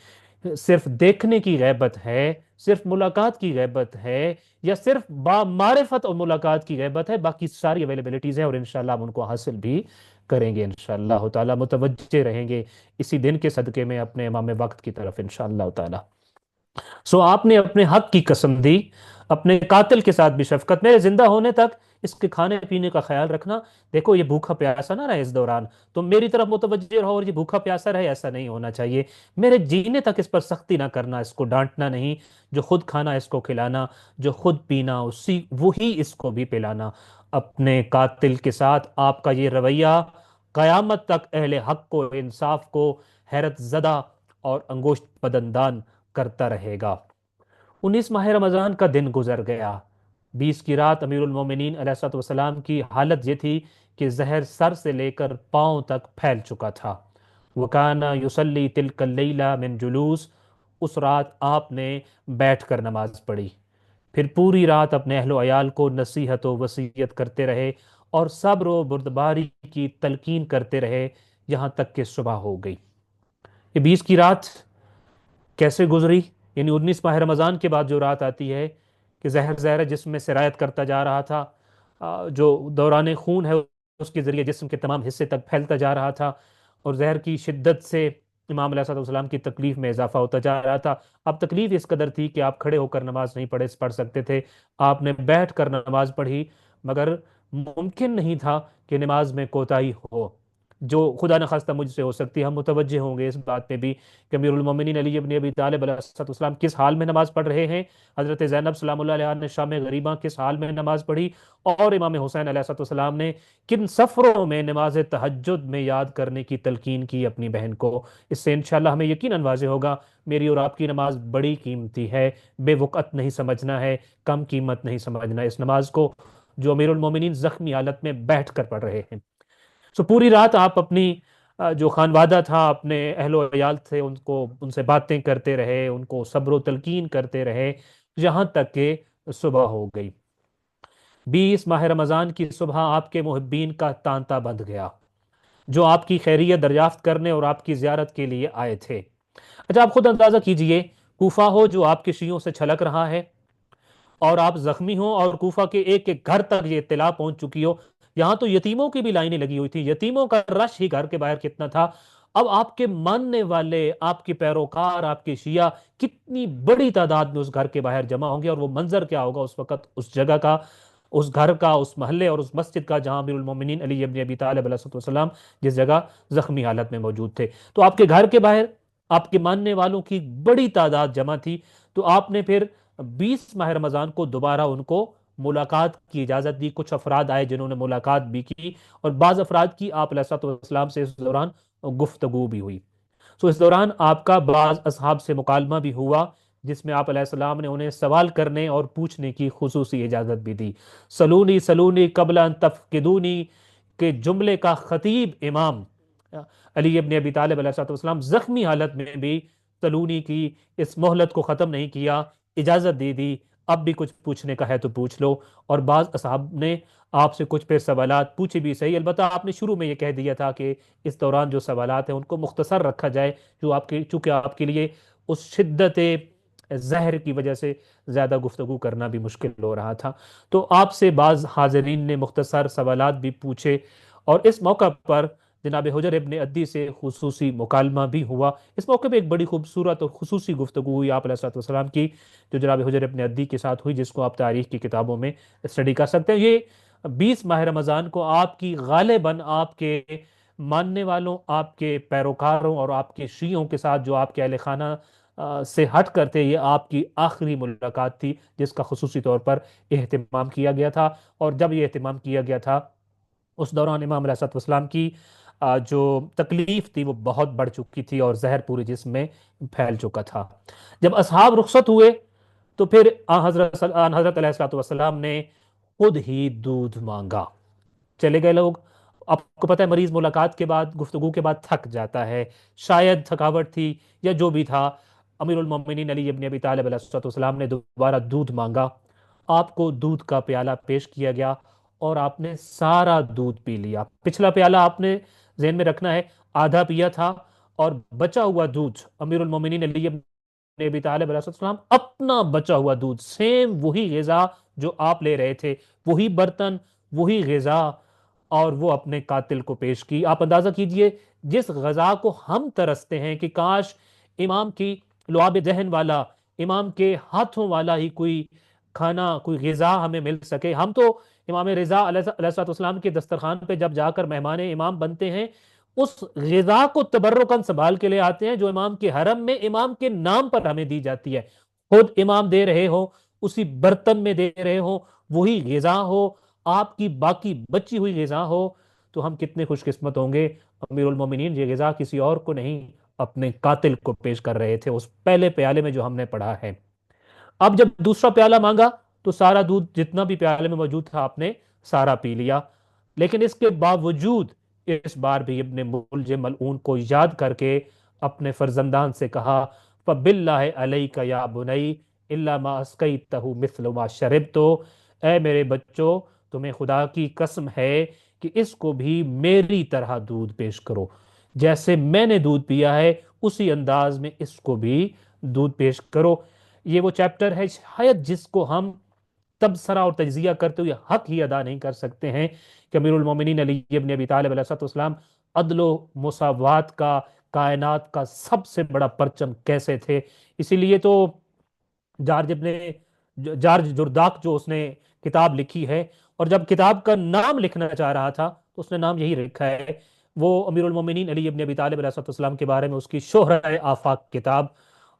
صرف دیکھنے کی غیبت ہے، صرف ملاقات کی غیبت ہے، یا صرف با معرفت اور ملاقات کی غیبت ہے، باقی ساری اویلیبلٹیز ہیں، اور انشاءاللہ ہم ان کو حاصل بھی کریں گے انشاءاللہ تعالی، متوجہ رہیں گے اسی دن کے صدقے میں اپنے امام وقت کی طرف انشاءاللہ تعالی۔ آپ نے اپنے حق کی قسم دی، اپنے قاتل کے ساتھ بھی شفقت، میرے زندہ ہونے تک اس کے کھانے پینے کا خیال رکھنا، دیکھو یہ بھوکا پیاسا نہ رہے اس دوران، تم میری طرف متوجہ رہو اور یہ بھوکا پیاسا رہے، ایسا نہیں ہونا چاہیے۔ میرے جینے تک اس پر سختی نہ کرنا، اس کو ڈانٹنا نہیں، جو خود کھانا اس کو کھلانا، جو خود پینا وہی اس کو بھی پلانا۔ اپنے قاتل کے ساتھ آپ کا یہ رویہ قیامت تک اہل حق کو، انصاف کو حیرت زدہ اور انگوشت بدندان کرتا رہے گا۔ 19 ماہ رمضان کا دن گزر گیا، 20 کی رات امیر المومنین علیہ الصلوۃ والسلام کی حالت یہ تھی کہ زہر سر سے لے کر پاؤں تک پھیل چکا تھا۔ وَكَانَ يُصَلِّي تِلْكَ اللَّيْلَ مِنْ جُلُوس، اس رات آپ نے بیٹھ کر نماز پڑھی، پھر پوری رات اپنے اہل و عیال کو نصیحت و وصیت کرتے رہے اور صبر و بردباری کی تلقین کرتے رہے یہاں تک کہ صبح ہو گئی۔ یہ 20 کی رات کیسے گزری؟ یعنی 19 ماہ رمضان کے بعد جو رات آتی ہے کہ زہر جسم میں سرایت کرتا جا رہا تھا، جو دوران خون ہے اس کے ذریعے جسم کے تمام حصے تک پھیلتا جا رہا تھا، اور زہر کی شدت سے امام علیہ الصلوۃ والسلام کی تکلیف میں اضافہ ہوتا جا رہا تھا۔ اب تکلیف اس قدر تھی کہ آپ کھڑے ہو کر نماز نہیں پڑھ سکتے تھے، آپ نے بیٹھ کر نماز پڑھی، مگر ممکن نہیں تھا کہ نماز میں کوتاہی ہو، جو خدا نخواستہ مجھ سے ہو سکتی ہے۔ ہم متوجہ ہوں گے اس بات پہ بھی کہ امیر المومنین علی ابن ابی طالب علیہ السلام کس حال میں نماز پڑھ رہے ہیں، حضرت زینب سلام اللہ علیہ نے شام غریبہ کس حال میں نماز پڑھی، اور امام حسین علیہ السلام نے کن سفروں میں نماز تہجد میں یاد کرنے کی تلقین کی اپنی بہن کو۔ اس سے انشاءاللہ ہمیں یقیناً واضح ہوگا میری اور آپ کی نماز بڑی قیمتی ہے، بے وقت نہیں سمجھنا ہے، کم قیمت نہیں سمجھنا اس نماز کو جو امیر المومنین زخمی حالت میں بیٹھ کر پڑھ رہے ہیں۔ پوری رات آپ اپنی جو خانوادہ تھا، اپنے اہل و عیال تھے، ان سے باتیں کرتے رہے، ان کو صبر و تلقین کرتے رہے یہاں تک کہ صبح ہو گئی۔ 20 ماہ رمضان کی صبح آپ کے محبین کا تانتا بندھ گیا، جو آپ کی خیریت دریافت کرنے اور آپ کی زیارت کے لیے آئے تھے۔ اچھا آپ خود اندازہ کیجئے، کوفہ ہو جو آپ کے شیعوں سے چھلک رہا ہے، اور آپ زخمی ہوں اور کوفہ کے ایک ایک گھر تک یہ اطلاع پہنچ چکی ہو یہاں تو یتیموں کی بھی لائنیں لگی ہوئی تھی، یتیموں کا رش ہی گھر کے باہر کتنا تھا۔ اب آپ کے ماننے والے، آپ کے پیروکار، آپ کے شیعہ کتنی بڑی تعداد میں اس گھر کے باہر جمع ہوں گے، اور وہ منظر کیا ہوگا اس وقت اس جگہ کا، اس گھر کا، اس محلے اور اس مسجد کا جہاں امیر المومنین علی ابن ابی طالب علیہ السلام جس جگہ زخمی حالت میں موجود تھے۔ تو آپ کے گھر کے باہر آپ کے ماننے والوں کی بڑی تعداد جمع تھی۔ تو آپ نے پھر 20 ماہ رمضان کو دوبارہ ان کو ملاقات کی اجازت دی۔ کچھ افراد آئے جنہوں نے ملاقات بھی کی، اور بعض افراد کی آپ علیہ السلام سے اس دوران گفتگو بھی ہوئی۔ سو اس دوران آپ کا بعض اصحاب سے مکالمہ بھی ہوا، جس میں آپ علیہ السلام نے انہیں سوال کرنے اور پوچھنے کی خصوصی اجازت بھی دی۔ سلونی سلونی قبل ان تفقدونی کے جملے کا خطیب امام علی ابن ابی طالب علیہ السلام زخمی حالت میں بھی سلونی کی اس مہلت کو ختم نہیں کیا، اجازت دے دی، اب بھی کچھ پوچھنے کا ہے تو پوچھ لو۔ اور بعض اصحاب نے آپ سے کچھ پھر سوالات پوچھے بھی صحیح، البتہ آپ نے شروع میں یہ کہہ دیا تھا کہ اس دوران جو سوالات ہیں ان کو مختصر رکھا جائے، جو آپ کے چونکہ آپ کے لیے اس شدت زہر کی وجہ سے زیادہ گفتگو کرنا بھی مشکل ہو رہا تھا۔ تو آپ سے بعض حاضرین نے مختصر سوالات بھی پوچھے، اور اس موقع پر جناب حجر ابن عدی سے خصوصی مکالمہ بھی ہوا۔ اس موقع پہ ایک بڑی خوبصورت اور خصوصی گفتگو ہوئی آپ علیہ السلام کی، جو جناب حجر ابن عدی کے ساتھ ہوئی، جس کو آپ تاریخ کی کتابوں میں اسٹڈی کر سکتے ہیں۔ یہ 20 ماہ رمضان کو آپ کی غالباً آپ کے ماننے والوں، آپ کے پیروکاروں اور آپ کے شیعوں کے ساتھ جو آپ کے اہل خانہ سے ہٹ کرتے، یہ آپ کی آخری ملاقات تھی جس کا خصوصی طور پر اہتمام کیا گیا تھا۔ اور جب یہ اہتمام کیا گیا تھا اس دوران امام علیہ السلام کی جو تکلیف تھی وہ بہت بڑھ چکی تھی، اور زہر پورے جسم میں پھیل چکا تھا۔ جب اصحاب رخصت ہوئے تو پھر حضرت علیہ السلام نے خود ہی دودھ مانگا۔ چلے گئے لوگ، آپ کو پتہ ہے مریض ملاقات کے بعد، گفتگو کے بعد تھک جاتا ہے، شاید تھکاوٹ تھی یا جو بھی تھا، امیر المومنین علی ابن ابی طالب علیہ السلام نے دوبارہ دودھ مانگا۔ آپ کو دودھ کا پیالہ پیش کیا گیا، اور آپ نے سارا دودھ پی لیا۔ پچھلا پیالہ آپ نے ذہن میں رکھنا ہے آدھا پیا تھا، اور بچا ہوا دودھ امیر المومنین علی ابن ابی طالب علیہ السلام اپنا بچا ہوا دودھ، سیم وہی غذا جو آپ لے رہے تھے، وہی برتن، وہی غذا، اور وہ اپنے قاتل کو پیش کی۔ آپ اندازہ کیجئے جس غذا کو ہم ترستے ہیں کہ کاش امام کی لعاب دہن والا، امام کے ہاتھوں والا ہی کوئی کھانا، کوئی غذا ہمیں مل سکے، ہم تو امام رضا علیہ السلام کے دسترخوان پہ جب جا کر مہمان امام بنتے ہیں، اس غذا کو تبرکاً سنبھال کے لے آتے ہیں جو امام کے حرم میں امام کے نام پر ہمیں دی جاتی ہے۔ خود امام دے رہے ہو، اسی برتن میں دے رہے ہو، وہی غذا ہو، آپ کی باقی بچی ہوئی غذا ہو، تو ہم کتنے خوش قسمت ہوں گے۔ امیر المومنین یہ غذا کسی اور کو نہیں، اپنے قاتل کو پیش کر رہے تھے اس پہلے پیالے میں جو ہم نے پڑھا ہے۔ اب جب دوسرا پیالہ مانگا تو سارا دودھ جتنا بھی پیالے میں موجود تھا آپ نے سارا پی لیا، لیکن اس کے باوجود اس بار بھی ابن ملجم ملعون کو یاد کر کے اپنے فرزندان سے کہا، فَبِاللَّهِ عَلَيْكَ يَا بُنَيَّ إِلَّا مَا أَسْقَيْتَهُ مِثْلُ مَا شَرِبْتُ، اے میرے بچوں تمہیں خدا کی قسم ہے کہ اس کو بھی میری طرح دودھ پیش کرو، جیسے میں نے دودھ پیا ہے اسی انداز میں اس کو بھی دودھ پیش کرو۔ یہ وہ چیپٹر ہے شاید جس کو ہم تبصرہ اور تجزیہ کرتے ہوئے حق ہی ادا نہیں کر سکتے ہیں کہ امیر المومنین علی ابن ابی طالب علیہ السلام عدل و مساوات کا، کائنات کا سب سے بڑا پرچم کیسے تھے۔ اسی لیے تو جارج جرداق جو اس نے کتاب لکھی ہے، اور جب کتاب کا نام لکھنا چاہ رہا تھا تو اس نے نام یہی لکھا ہے، وہ امیر المومنین علی ابن ابی طالب علیہ السلام کے بارے میں اس کی شہرہ آفاق کتاب،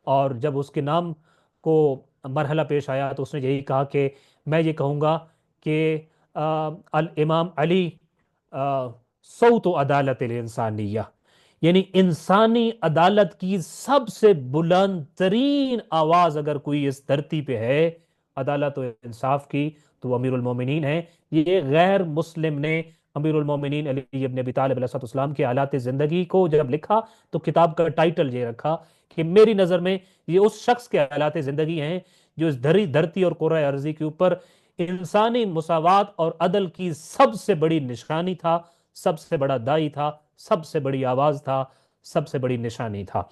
اور جب اس کے نام کو مرحلہ پیش آیا تو اس نے یہی کہا کہ میں یہ کہوں گا کہ الامام علی صوت و عدالت الانسانیہ، یعنی انسانی عدالت کی سب سے بلند ترین آواز اگر کوئی اس دھرتی پہ ہے عدالت و انصاف کی تو وہ امیر المومنین ہے۔ یہ غیر مسلم نے امیر المومنین علی ابن ابی طالب علیہ السلام کے حالات زندگی کو جب لکھا تو کتاب کا ٹائٹل یہ رکھا کہ میری نظر میں یہ اس شخص کے حالات زندگی ہیں جو اس دھرتی اور کرۂ ارضی کے اوپر انسانی مساوات اور عدل کی سب سے بڑی نشانی تھا، سب سے بڑا دائی تھا، سب سے بڑی آواز تھا، سب سے بڑی نشانی تھا۔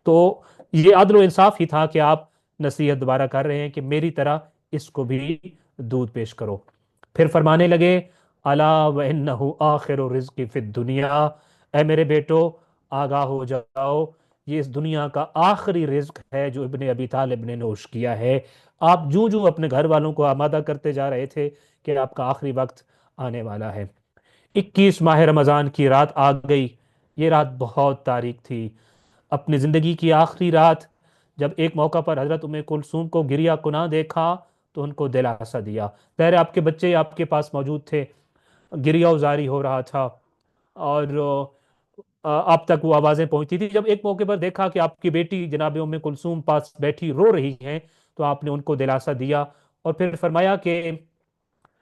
تو یہ عدل و انصاف ہی تھا کہ آپ نصیحت دوبارہ کر رہے ہیں کہ میری طرح اس کو بھی دودھ پیش کرو۔ پھر فرمانے لگے الا وانہ آخر رزق فی الدنیا، اے میرے بیٹو آگاہ ہو جاؤ، یہ اس دنیا کا آخری رزق ہے جو ابن ابی طالب نے نوش کیا ہے۔ آپ جوں جوں اپنے گھر والوں کو آمادہ کرتے جا رہے تھے کہ آپ کا آخری وقت آنے والا ہے۔ 21 ماہ رمضان کی رات آ گئی۔ یہ رات بہت تاریک تھی، اپنی زندگی کی آخری رات۔ جب ایک موقع پر حضرت ام کلثوم کو گریہ کناں دیکھا تو ان کو دلاسا دیا۔ ظاہر ہے آپ کے بچے آپ کے پاس موجود تھے، گریہ ازاری ہو رہا تھا، اور آپ تک وہ آوازیں پہنچتی تھی۔ جب ایک موقع پر دیکھا کہ آپ کی بیٹی جناب ام کلثوم پاس بیٹھی رو رہی ہیں تو آپ نے ان کو دلاسا دیا اور پھر فرمایا کہ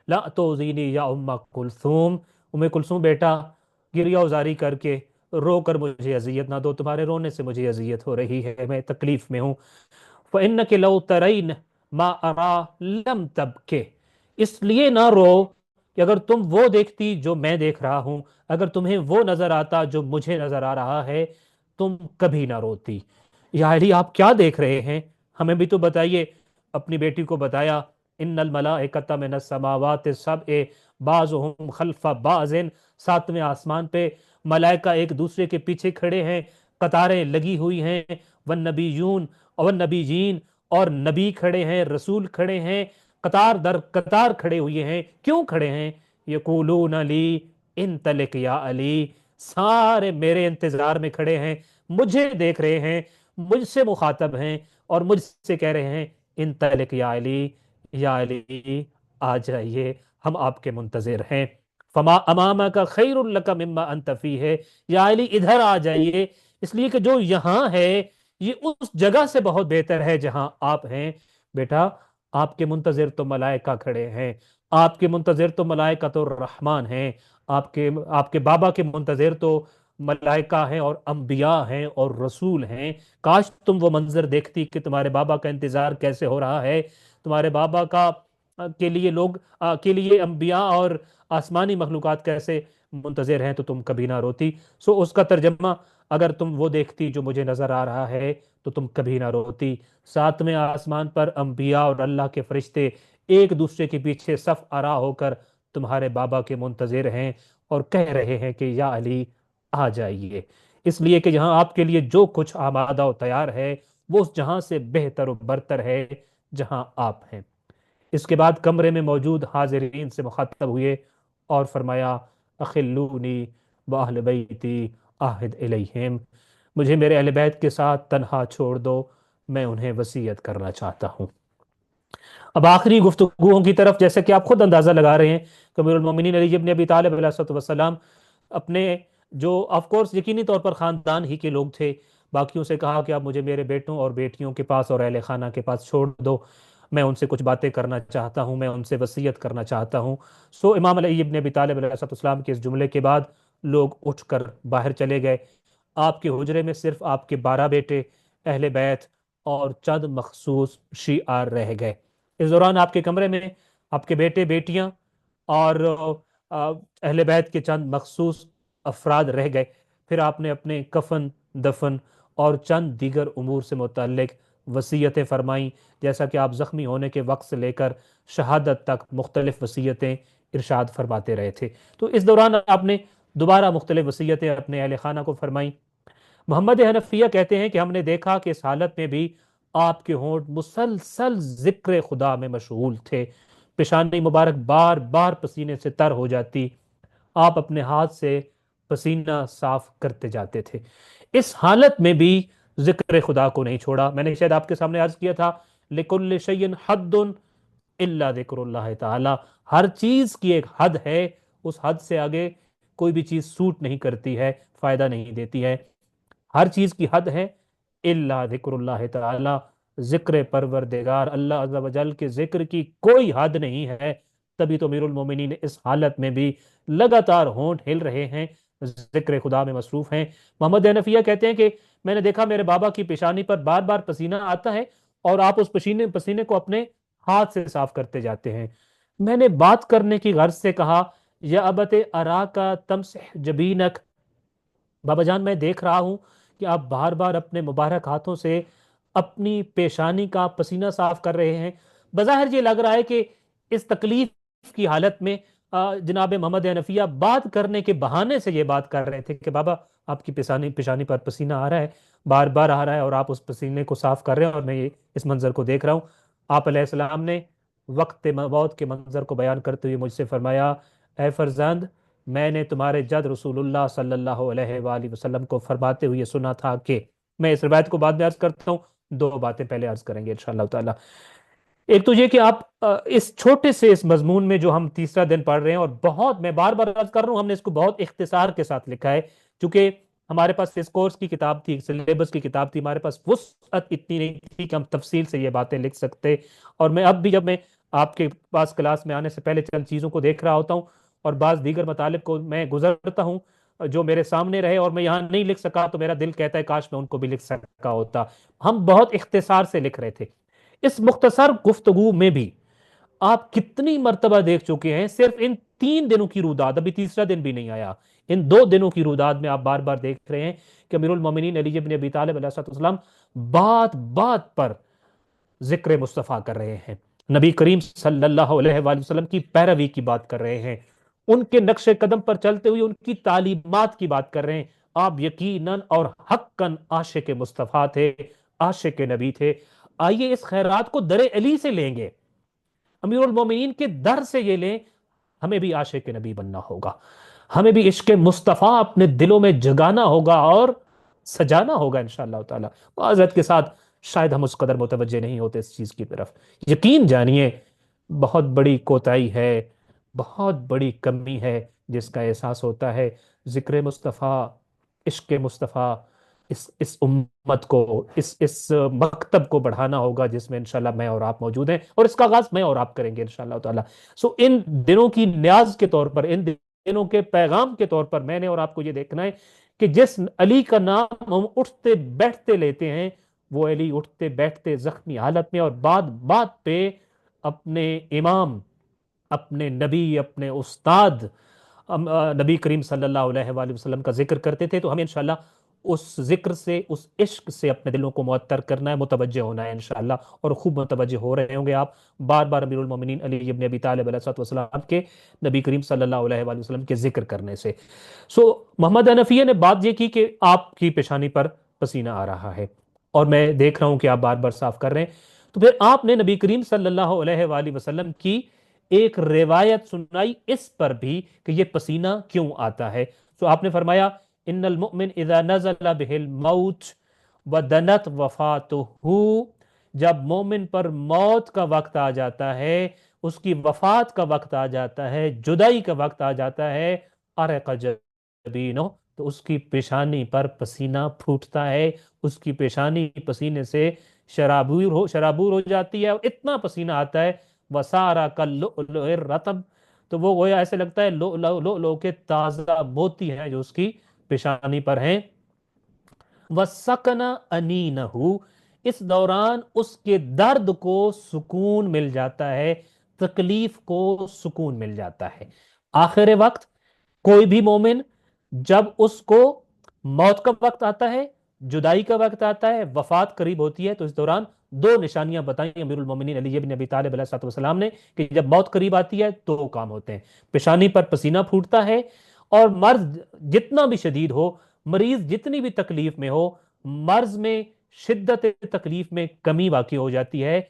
لا توزینی یا ام کلثوم، ام کلثوم بیٹا گریہ ازاری کر کے رو کر مجھے اذیت نہ دو، تمہارے رونے سے مجھے اذیت ہو رہی ہے، میں تکلیف میں ہوں۔ فَإِنَّكِ لَوْ تَرَيْنَ مَا أَرَى لَمْ تَبْكِ، اس لیے نہ رو کہ اگر تم وہ دیکھتی جو میں دیکھ رہا ہوں، اگر تمہیں وہ نظر آتا جو مجھے نظر آ رہا ہے، تم کبھی نہ روتی۔ یا علی آپ کیا دیکھ رہے ہیں، ہمیں بھی تو بتائیے۔ اپنی بیٹی کو بتایا ان الملائکۃ من السماوات السبع بعضهم خلف بعض، ساتویں آسمان پہ ملائکہ ایک دوسرے کے پیچھے کھڑے ہیں، قطاریں لگی ہوئی ہیں، والنبیون اور نبیین، اور نبی کھڑے ہیں، رسول کھڑے ہیں، قطار در قطار کھڑے ہوئے ہیں۔ کیوں کھڑے ہیں؟ یقولون لی انطلق یا علی، سارے میرے انتظار میں کھڑے ہیں، مجھے دیکھ رہے ہیں، مجھ سے مخاطب ہیں اور مجھ سے کہہ رہے ہیں انطلق یا علی، یا علی آ جائیے، ہم آپ کے منتظر ہیں۔ فما امامک خیر لک مما انت فیہ، یا علی ادھر آ جائیے، اس لیے کہ جو یہاں ہے یہ اس جگہ سے بہت بہتر ہے جہاں آپ ہیں۔ بیٹا آپ کے منتظر تو ملائکہ کھڑے ہیں، آپ کے منتظر تو ملائکۃ الرحمن ہیں، آپ کے بابا کے منتظر تو ملائکہ ہیں اور انبیاء ہیں اور رسول ہیں۔ کاش تم وہ منظر دیکھتی کہ تمہارے بابا کا انتظار کیسے ہو رہا ہے، تمہارے بابا کا کے لیے لوگ کے لیے انبیاء اور آسمانی مخلوقات کیسے منتظر ہیں، تو تم کبھی نہ روتی۔ سو اس کا ترجمہ، اگر تم وہ دیکھتی جو مجھے نظر آ رہا ہے تو تم کبھی نہ روتی۔ ساتویں آسمان پر انبیاء اور اللہ کے فرشتے ایک دوسرے کے پیچھے صف آرا ہو کر تمہارے بابا کے منتظر ہیں اور کہہ رہے ہیں کہ یا علی آ جائیے، اس لیے کہ جہاں آپ کے لیے جو کچھ آمادہ و تیار ہے وہ اس جہاں سے بہتر و برتر ہے جہاں آپ ہیں۔ اس کے بعد کمرے میں موجود حاضرین سے مخاطب ہوئے اور فرمایا اخلونی باہل بیتی آہد الیہم، مجھے میرے اہل بیت کے ساتھ تنہا چھوڑ دو، میں انہیں وصیت کرنا چاہتا ہوں۔ اب آخری گفتگوؤں کی طرف، جیسے کہ آپ خود اندازہ لگا رہے ہیں کہ امیر المومنین علی بن ابی طالب علیہ الصلوۃ والسلام اپنے جو آف کورس یقینی طور پر خاندان ہی کے لوگ تھے، باقیوں سے کہا کہ آپ مجھے میرے بیٹوں اور بیٹیوں کے پاس اور اہل خانہ کے پاس چھوڑ دو، میں ان سے کچھ باتیں کرنا چاہتا ہوں، میں ان سے وصیت کرنا چاہتا ہوں۔ سو امام علی ابن ابی طالب علیہ السلام کے اس جملے کے بعد لوگ اٹھ کر باہر چلے گئے۔ آپ کے حجرے میں صرف آپ کے 12 بیٹے، اہل بیت اور چند مخصوص شیعہ رہ گئے۔ اس دوران آپ کے کمرے میں آپ کے بیٹے بیٹیاں اور اہل بیت کے چند مخصوص افراد رہ گئے۔ پھر آپ نے اپنے کفن، دفن اور چند دیگر امور سے متعلق وصیتیں فرمائیں، جیسا کہ آپ زخمی ہونے کے وقت سے لے کر شہادت تک مختلف وصیتیں ارشاد فرماتے رہے تھے۔ تو اس دوران آپ نے دوبارہ مختلف وصیتیں اپنے اہل خانہ کو فرمائیں۔ محمد حنفیہ کہتے ہیں کہ ہم نے دیکھا کہ اس حالت میں بھی آپ کے ہونٹ مسلسل ذکر خدا میں مشغول تھے، پیشانی مبارک بار بار پسینے سے تر ہو جاتی، آپ اپنے ہاتھ سے پسینہ صاف کرتے جاتے تھے، اس حالت میں بھی ذکر خدا کو نہیں چھوڑا۔ میں نے شاید آپ کے سامنے عرض کیا تھا لِكُلِّ شَيْءٍ حَدٌّ إِلَّا ذِكْرُ اللَّهِ تعالی، ہر چیز کی ایک حد ہے، اس حد سے آگے کوئی بھی چیز سوٹ نہیں کرتی ہے، فائدہ نہیں دیتی ہے۔ ہر چیز کی حد ہے الا ذکر اللہ تعالی، ذکر پروردگار اللہ عز و جل کے ذکر کی کوئی حد نہیں ہے۔ تبھی تو امیر المومنین اس حالت میں بھی لگاتار ہونٹ ہل رہے ہیں، ذکر خدا میں مصروف ہیں۔ محمد حنفیہ کہتے ہیں کہ میں نے دیکھا میرے بابا کی پیشانی پر بار بار پسینہ آتا ہے اور آپ اس پسینے کو اپنے ہاتھ سے صاف کرتے جاتے ہیں۔ میں نے بات کرنے کی غرض سے کہا یا ابت اراکا تمسح جبینک، بابا جان میں دیکھ رہا ہوں کہ آپ بار بار اپنے مبارک ہاتھوں سے اپنی پیشانی کا پسینہ صاف کر رہے ہیں۔ بظاہر یہ لگ رہا ہے کہ اس تکلیف کی حالت میں جناب محمد حنفیہ بات کرنے کے بہانے سے یہ بات کر رہے تھے کہ بابا آپ کی پیشانی پیشانی پر پسینہ آ رہا ہے، بار بار آ رہا ہے، اور آپ اس پسینے کو صاف کر رہے ہیں اور میں یہ اس منظر کو دیکھ رہا ہوں. آپ علیہ السلام نے وقت موت کے منظر کو بیان کرتے ہوئے مجھ سے فرمایا، اے فرزند، میں نے تمہارے جد رسول اللہ صلی اللہ علیہ وآلہ وسلم کو فرماتے ہوئے سنا تھا کہ، میں اس روایت کو بعد میں عرض کرتا ہوں، دو باتیں پہلے عرض کریں گے انشاءاللہ تعالی. ایک تو یہ کہ آپ اس چھوٹے سے اس مضمون میں جو ہم تیسرا دن پڑھ رہے ہیں، اور بہت میں بار بار عرض کر رہا ہوں، ہم نے اس کو بہت اختصار کے ساتھ لکھا ہے چونکہ ہمارے پاس اس کورس کی کتاب تھی، سلیبس کی کتاب تھی، ہمارے پاس وسعت اتنی نہیں تھی کہ ہم تفصیل سے یہ باتیں لکھ سکتے. اور میں اب بھی جب میں آپ کے پاس کلاس میں آنے سے پہلے چند چیزوں کو دیکھ رہا ہوتا ہوں اور بعض دیگر مطالب کو میں گزرتا ہوں جو میرے سامنے رہے اور میں یہاں نہیں لکھ سکا تو میرا دل کہتا ہے کاش میں ان کو بھی لکھ سکا ہوتا. ہم بہت اختصار سے لکھ رہے تھے. اس مختصر گفتگو میں بھی آپ کتنی مرتبہ دیکھ چکے ہیں، صرف ان 3 دنوں کی روداد، ابھی تیسرا دن بھی نہیں آیا، ان 2 دنوں کی روداد میں آپ بار بار دیکھ رہے ہیں کہ امیر المومنین علی بن ابی طالب علیہ السلام بات بات پر ذکر مصطفیٰ کر رہے ہیں، نبی کریم صلی اللہ علیہ وآلہ وسلم کی پیروی کی بات کر رہے ہیں، ان کے نقش قدم پر چلتے ہوئے ان کی تعلیمات کی بات کر رہے ہیں. آپ یقیناً اور حقاً عاشق مصطفیٰ تھے، عاشق نبی تھے. آئیے اس خیرات کو در علی سے لیں گے، امیر المومنین کے در سے یہ لیں. ہمیں بھی عاشق نبی بننا ہوگا، ہمیں بھی عشق مصطفیٰ اپنے دلوں میں جگانا ہوگا اور سجانا ہوگا انشاءاللہ تعالی. معذرت کے ساتھ شاید ہم اس قدر متوجہ نہیں ہوتے اس چیز کی طرف. یقین جانیے بہت بڑی کوتاہی ہے، بہت بڑی کمی ہے جس کا احساس ہوتا ہے. ذکر مصطفیٰ، عشق مصطفیٰ، اس امت کو، اس مکتب کو بڑھانا ہوگا جس میں انشاءاللہ میں اور آپ موجود ہیں، اور اس کا آغاز میں اور آپ کریں گے انشاءاللہ تعالی. ان دنوں کی نیاز کے طور پر، ان دنوں کے پیغام کے طور پر میں نے اور آپ کو یہ دیکھنا ہے کہ جس علی کا نام ہم اٹھتے بیٹھتے لیتے ہیں، وہ علی اٹھتے بیٹھتے زخمی حالت میں اور بات بات پہ اپنے امام، اپنے نبی، اپنے استاد نبی کریم صلی اللہ علیہ وآلہ وسلم کا ذکر کرتے تھے. تو ہمیں انشاءاللہ اس ذکر سے، اس عشق سے اپنے دلوں کو معطر کرنا ہے، متوجہ ہونا ہے انشاءاللہ، اور خوب متوجہ ہو رہے ہوں گے آپ بار بار امیر المومنین علی ابن ابی طالب علیہ السلام کے، نبی کریم صلی اللہ علیہ وآلہ وسلم کے ذکر کرنے سے. محمد حنفیہ نے بات یہ کی کہ آپ کی پیشانی پر پسینہ آ رہا ہے اور میں دیکھ رہا ہوں کہ آپ بار بار صاف کر رہے ہیں. تو پھر آپ نے نبی کریم صلی اللہ علیہ وآلہ وسلم کی ایک روایت سنائی اس پر بھی کہ یہ پسینہ کیوں آتا ہے. آپ نے فرمایا، ان المؤمن اذا نزل به الموت ودنت وفاته، جب مومن پر موت کا وقت آ جاتا ہے، اس کی وفات کا وقت آ جاتا ہے، جدائی کا وقت آ جاتا ہے، ارق جبینہ، تو اس کی پیشانی پر پسینہ پھوٹتا ہے، اس کی پیشانی پسینے سے شرابور ہو جاتی ہے، اور اتنا پسینہ آتا ہے، وسارا کاللؤلؤ الرطب، تو وہ گویا ایسے لگتا ہے لؤلؤ کے تازہ موتی ہیں جو اس کی پیشانی پر ہیں. وَسَكَنَ أَنِينَهُ، اس دوران اس کے درد کو سکون مل جاتا ہے، تکلیف کو سکون مل جاتا ہے. آخر وقت کوئی بھی مومن جب اس کو موت کا وقت آتا ہے، جدائی کا وقت آتا ہے، وفات قریب ہوتی ہے، تو اس دوران 2 نشانیاں بتائیں امیر المومنین علی بن ابی طالب علیہ السلام نے کہ جب موت قریب آتی ہے 2 کام ہوتے ہیں: پیشانی پر پسینہ پھوٹتا ہے، اور مرض جتنا بھی شدید ہو، مریض جتنی بھی تکلیف میں ہو، مرض میں شدت تکلیف میں کمی واقع ہو جاتی ہے،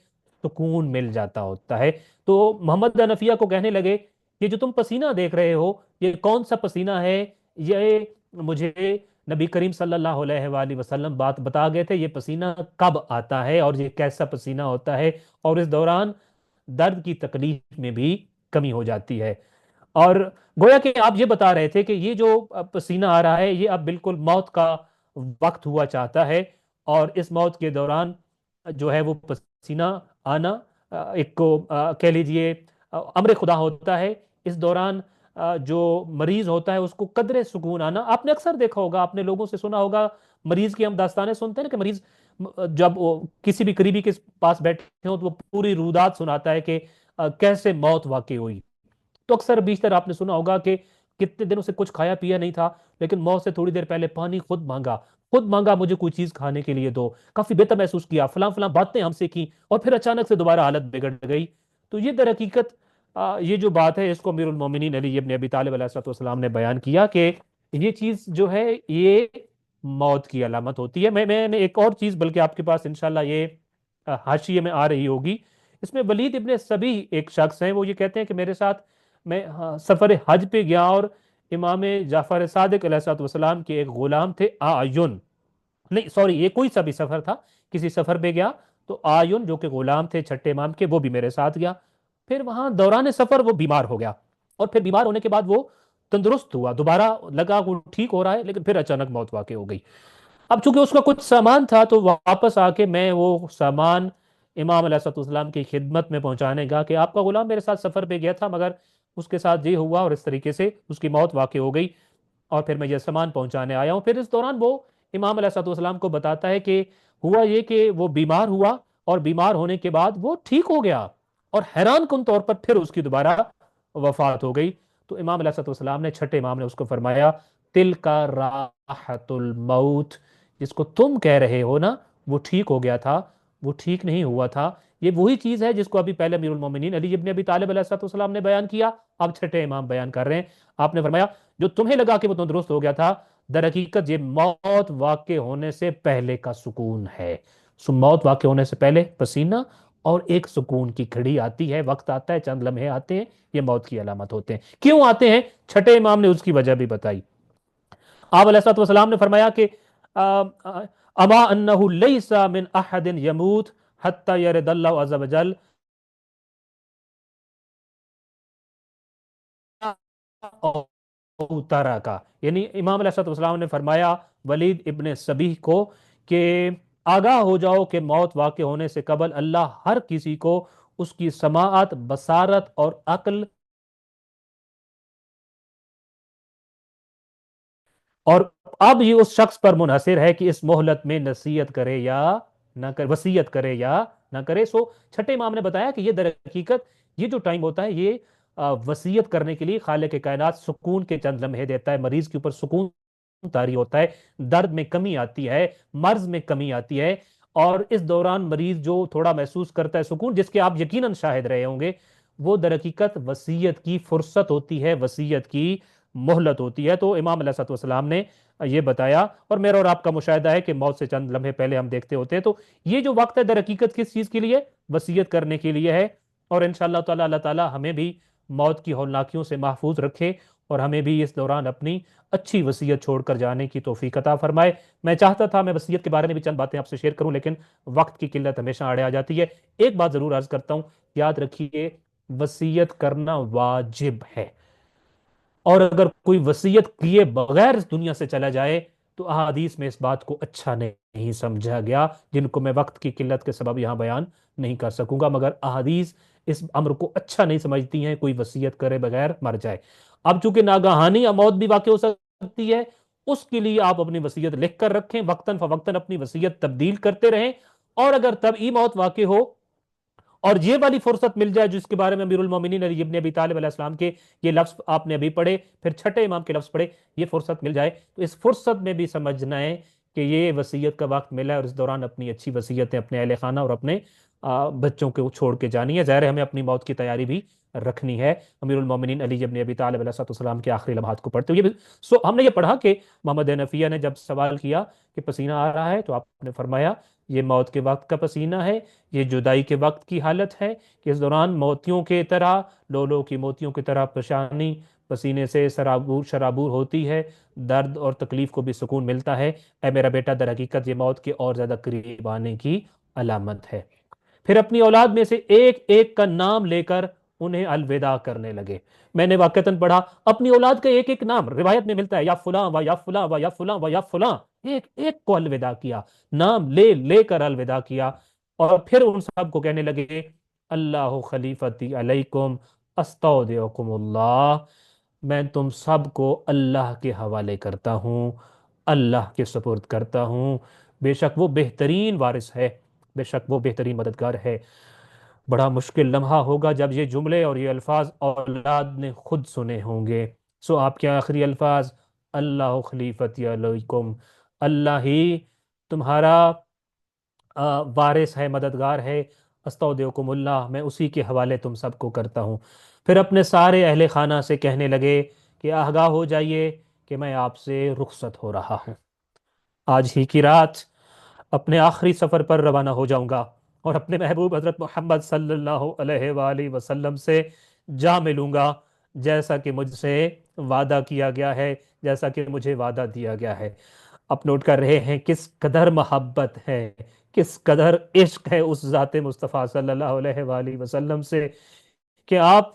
سکون مل جاتا ہوتا ہے. تو محمد حنفیہ کو کہنے لگے، یہ جو تم پسینہ دیکھ رہے ہو یہ کون سا پسینہ ہے؟ یہ مجھے نبی کریم صلی اللہ علیہ وآلہ وسلم بات بتا گئے تھے، یہ پسینہ کب آتا ہے اور یہ کیسا پسینہ ہوتا ہے، اور اس دوران درد کی تکلیف میں بھی کمی ہو جاتی ہے. اور گویا کہ آپ یہ بتا رہے تھے کہ یہ جو پسینہ آ رہا ہے یہ اب بالکل موت کا وقت ہوا چاہتا ہے، اور اس موت کے دوران جو ہے وہ پسینہ آنا ایک کو کہہ لیجئے امر خدا ہوتا ہے. اس دوران جو مریض ہوتا ہے اس کو قدر سکون آنا. آپ نے اکثر دیکھا ہوگا، آپ نے لوگوں سے سنا ہوگا، مریض کی ہم داستانیں سنتے ہیں نا کہ مریض جب وہ کسی بھی قریبی کے پاس بیٹھے ہوں تو وہ پوری رودات سناتا ہے کہ کیسے موت واقع ہوئی. تو اکثر بیشتر آپ نے سنا ہوگا کہ کتنے دنوں سے کچھ کھایا پیا نہیں تھا، لیکن موت سے تھوڑی دیر پہلے پانی خود مانگا مجھے کوئی چیز کھانے کے لیے دو، کافی بہتر محسوس کیا، فلاں فلاں باتیں ہم سے کی، اور پھر اچانک سے دوبارہ حالت بگڑ گئی. تو یہ در حقیقت یہ جو بات ہے اس کو امیر المومنین علی ابن ابی طالب علیہ الصلوۃ والسلام نے بیان کیا کہ یہ چیز جو ہے یہ موت کی علامت ہوتی ہے۔ میں نے ایک اور چیز، بلکہ آپ کے پاس انشاءاللہ یہ حاشیے میں آ رہی ہوگی، اس میں ولید ابن سبی ایک شخص ہیں، وہ یہ کہتے ہیں کہ میرے ساتھ میں سفر حج پہ گیا، اور امام جعفر صادق علیہ الصلوۃ والسلام کے ایک غلام تھے آیون، نہیں سوری، یہ کوئی سا بھی سفر تھا، کسی سفر پہ گیا تو آیون جو کہ غلام تھے چھٹے امام کے، وہ بھی میرے ساتھ گیا۔ پھر وہاں دوران سفر وہ بیمار ہو گیا، اور پھر بیمار ہونے کے بعد وہ تندرست ہوا، دوبارہ لگا وہ ٹھیک ہو رہا ہے، لیکن پھر اچانک موت واقع ہو گئی۔ اب چونکہ اس کا کچھ سامان تھا تو واپس آ کے میں وہ سامان امام علیہ الصلوۃ والسلام کی خدمت میں پہنچانے گا کہ آپ کا غلام میرے ساتھ سفر پہ گیا تھا، مگر اس کے ساتھ یہ ہوا اور اس طریقے سے اس کی موت واقع ہو گئی، اور پھر میں یہ سامان پہنچانے آیا ہوں۔ پھر اس دوران وہ امام علیہ الصلوۃ والسلام کو بتاتا ہے کہ ہوا یہ کہ وہ بیمار ہوا، اور بیمار ہونے کے بعد وہ ٹھیک ہو گیا، اور حیران کن طور پر پھر اس کی دوبارہ وفات ہو گئی۔ تو امام علیہ الصلوۃ والسلام نے، چھٹے امام نے اس کو فرمایا، تل کا راحت الموت، جس کو تم کہہ رہے ہو نا وہ ٹھیک ہو گیا تھا، وہ ٹھیک نہیں ہوا تھا۔ یہ وہی چیز ہے جس کو ابھی پہلے امیر المومنین علی ابن ابی طالب علیہ الصلوۃ والسلام نے بیان کیا، اب چھٹے امام بیان کر رہے ہیں۔ آپ نے فرمایا جو تمہیں لگا کہ وہ تندرست ہو گیا تھا، در حقیقت یہ موت واقع ہونے سے پہلے کا سکون ہے۔ سو موت واقع ہونے سے پہلے پسینہ اور ایک سکون کی گھڑی آتی ہے، وقت آتا ہے، چند لمحے آتے ہیں، یہ موت کی علامت ہوتے ہیں۔ کیوں آتے ہیں؟ چھٹے امام نے اس کی وجہ بھی بتائی۔ آپ علیہ الصلوۃ والسلام نے فرمایا کہ اما انہ لیس من احد یموت حتی یرد اللہ عز وجل اوتارا کا، یعنی امام علیہ الصلوۃ والسلام نے فرمایا ولید ابن سبیح کو کہ آگاہ ہو جاؤ کہ موت واقع ہونے سے قبل اللہ ہر کسی کو اس کی سماعت، بصارت اور عقل، اور اب یہ اس شخص پر منحصر ہے کہ اس مہلت میں نصیحت کرے یا نہ کرے، وصیت کرے یا نہ کرے۔ سو چھٹے امام نے بتایا کہ یہ در حقیقت یہ جو ٹائم ہوتا ہے یہ وصیت کرنے کے لیے خالق کائنات سکون کے چند لمحے دیتا ہے، مریض کے اوپر سکون طاری ہوتا ہے، درد میں کمی آتی ہے، مرض میں کمی آتی ہے، اور اس دوران مریض جو تھوڑا محسوس کرتا ہے سکون، جس کے آپ یقیناً شاہد رہے ہوں گے، وہ در حقیقت وصیت کی فرصت ہوتی ہے، وصیت کی مہلت ہوتی ہے۔ تو امام علیہ الصلوۃ والسلام نے یہ بتایا، اور میرا اور آپ کا مشاہدہ ہے کہ موت سے چند لمحے پہلے ہم دیکھتے ہوتے ہیں، تو یہ جو وقت ہے در حقیقت کس چیز کے لیے؟ وصیت کرنے کے لیے ہے۔ اور انشاءاللہ تعالی اللہ تعالی ہمیں بھی موت کی ہولناکیوں سے محفوظ رکھے، اور ہمیں بھی اس دوران اپنی اچھی وصیت چھوڑ کر جانے کی توفیق عطا فرمائے۔ میں چاہتا تھا میں وصیت کے بارے میں بھی چند باتیں آپ سے شیئر کروں، لیکن وقت کی قلت ہمیشہ آڑے آ جاتی ہے۔ ایک بات ضرور عرض کرتا ہوں، یاد رکھیے وصیت کرنا واجب ہے، اور اگر کوئی وصیت کیے بغیر اس دنیا سے چلا جائے تو احادیث میں اس بات کو اچھا نہیں سمجھا گیا، جن کو میں وقت کی قلت کے سبب یہاں بیان نہیں کر سکوں گا، مگر احادیث اس امر کو اچھا نہیں سمجھتی ہیں کوئی وصیت کرے بغیر مر جائے۔ اب چونکہ ناگہانی موت بھی واقع ہو سکتی ہے، اس کے لیے آپ اپنی وصیت لکھ کر رکھیں، وقتاً فوقتاً اپنی وصیت تبدیل کرتے رہیں، اور اگر تب ہی موت واقع ہو اور یہ والی فرصت مل جائے جس کے بارے میں امیر المومنین علی ابن ابی طالب علیہ السلام کے یہ لفظ آپ نے ابھی پڑھے، پھر چھٹے امام کے لفظ پڑھے، یہ فرصت مل جائے تو اس فرصت میں بھی سمجھنا ہے کہ یہ وصیت کا وقت ملا ہے، اور اس دوران اپنی اچھی وصیتیں اپنے اہل خانہ اور اپنے بچوں کو چھوڑ کے جانی ہے۔ ظاہر ہے ہمیں اپنی موت کی تیاری بھی رکھنی ہے، امیر المومنین علی ابن ابی طالب علیہ السلام کے آخری لمحات کو پڑھتے ہوئے ہم نے یہ پڑھا کہ محمد حنفیہ نے جب سوال کیا کہ پسینہ آ رہا ہے، تو آپ نے فرمایا یہ موت کے وقت کا پسینہ ہے، یہ جدائی کے وقت کی حالت ہے کہ اس دوران موتیوں کے طرح، لولو کی موتیوں کی طرح پریشانی پسینے سے سرابور شرابور ہوتی ہے، درد اور تکلیف کو بھی سکون ملتا ہے۔ اے میرا بیٹا، در حقیقت یہ موت کے اور زیادہ قریب آنے کی علامت ہے۔ پھر اپنی اولاد میں سے ایک ایک کا نام لے کر انہیں الوداع کرنے لگے۔ میں نے واقعتاً پڑھا اپنی اولاد کا ایک ایک نام روایت میں ملتا ہے، یا فلاں و یا فلاں و یا فلاں و یا فلاں، ایک ایک کو الوداع کیا، نام لے لے کر الوداع کیا، اور پھر ان سب کو کہنے لگے اللہ خلیفتی علیکم استودعکم اللہ، میں تم سب کو اللہ کے حوالے کرتا ہوں، اللہ کے سپرد کرتا ہوں، بے شک وہ بہترین وارث ہے، بے شک وہ بہترین مددگار ہے۔ بڑا مشکل لمحہ ہوگا جب یہ جملے اور یہ الفاظ اولاد نے خود سنے ہوں گے۔ سو آپ کے آخری الفاظ اللہ خلیفتی علیکم، اللہ ہی تمہارا وارث ہے، مددگار ہے، استودعکم اللہ، میں اسی کے حوالے تم سب کو کرتا ہوں۔ پھر اپنے سارے اہل خانہ سے کہنے لگے کہ آگاہ ہو جائیے کہ میں آپ سے رخصت ہو رہا ہوں، آج ہی کی رات اپنے آخری سفر پر روانہ ہو جاؤں گا اور اپنے محبوب حضرت محمد صلی اللہ علیہ وآلہ وسلم سے جا ملوں گا، جیسا کہ مجھ سے وعدہ کیا گیا ہے، جیسا کہ مجھے وعدہ دیا گیا ہے۔ آپ نوٹ کر رہے ہیں کس قدر محبت ہے، کس قدر عشق ہے اس ذات مصطفیٰ صلی اللہ علیہ وآلہ وسلم سے، کہ آپ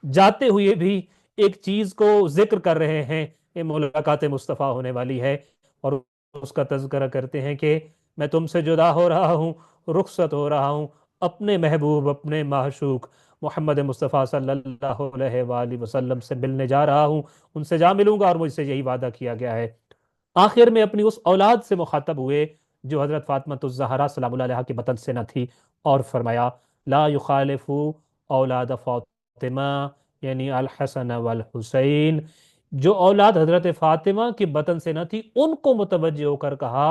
جاتے ہوئے بھی ایک چیز کو ذکر کر رہے ہیں کہ ملاقات مصطفیٰ ہونے والی ہے، اور اس کا تذکرہ کرتے ہیں کہ میں تم سے جدا ہو رہا ہوں، رخصت ہو رہا ہوں، اپنے محبوب، اپنے معشوق محمد مصطفیٰ صلی اللہ علیہ وآلہ وسلم سے ملنے جا رہا ہوں، ان سے جا ملوں گا اور مجھ سے یہی وعدہ کیا گیا ہے۔ آخر میں اپنی اس اولاد سے مخاطب ہوئے جو حضرت فاطمہ الزہرا سلام اللہ علیہا کے بطن سے نہ تھی، اور فرمایا لا یخالف اولاد فاطمہ، یعنی الحسن والحسین، جو اولاد حضرت فاطمہ کے بطن سے نہ تھی ان کو متوجہ ہو کر کہا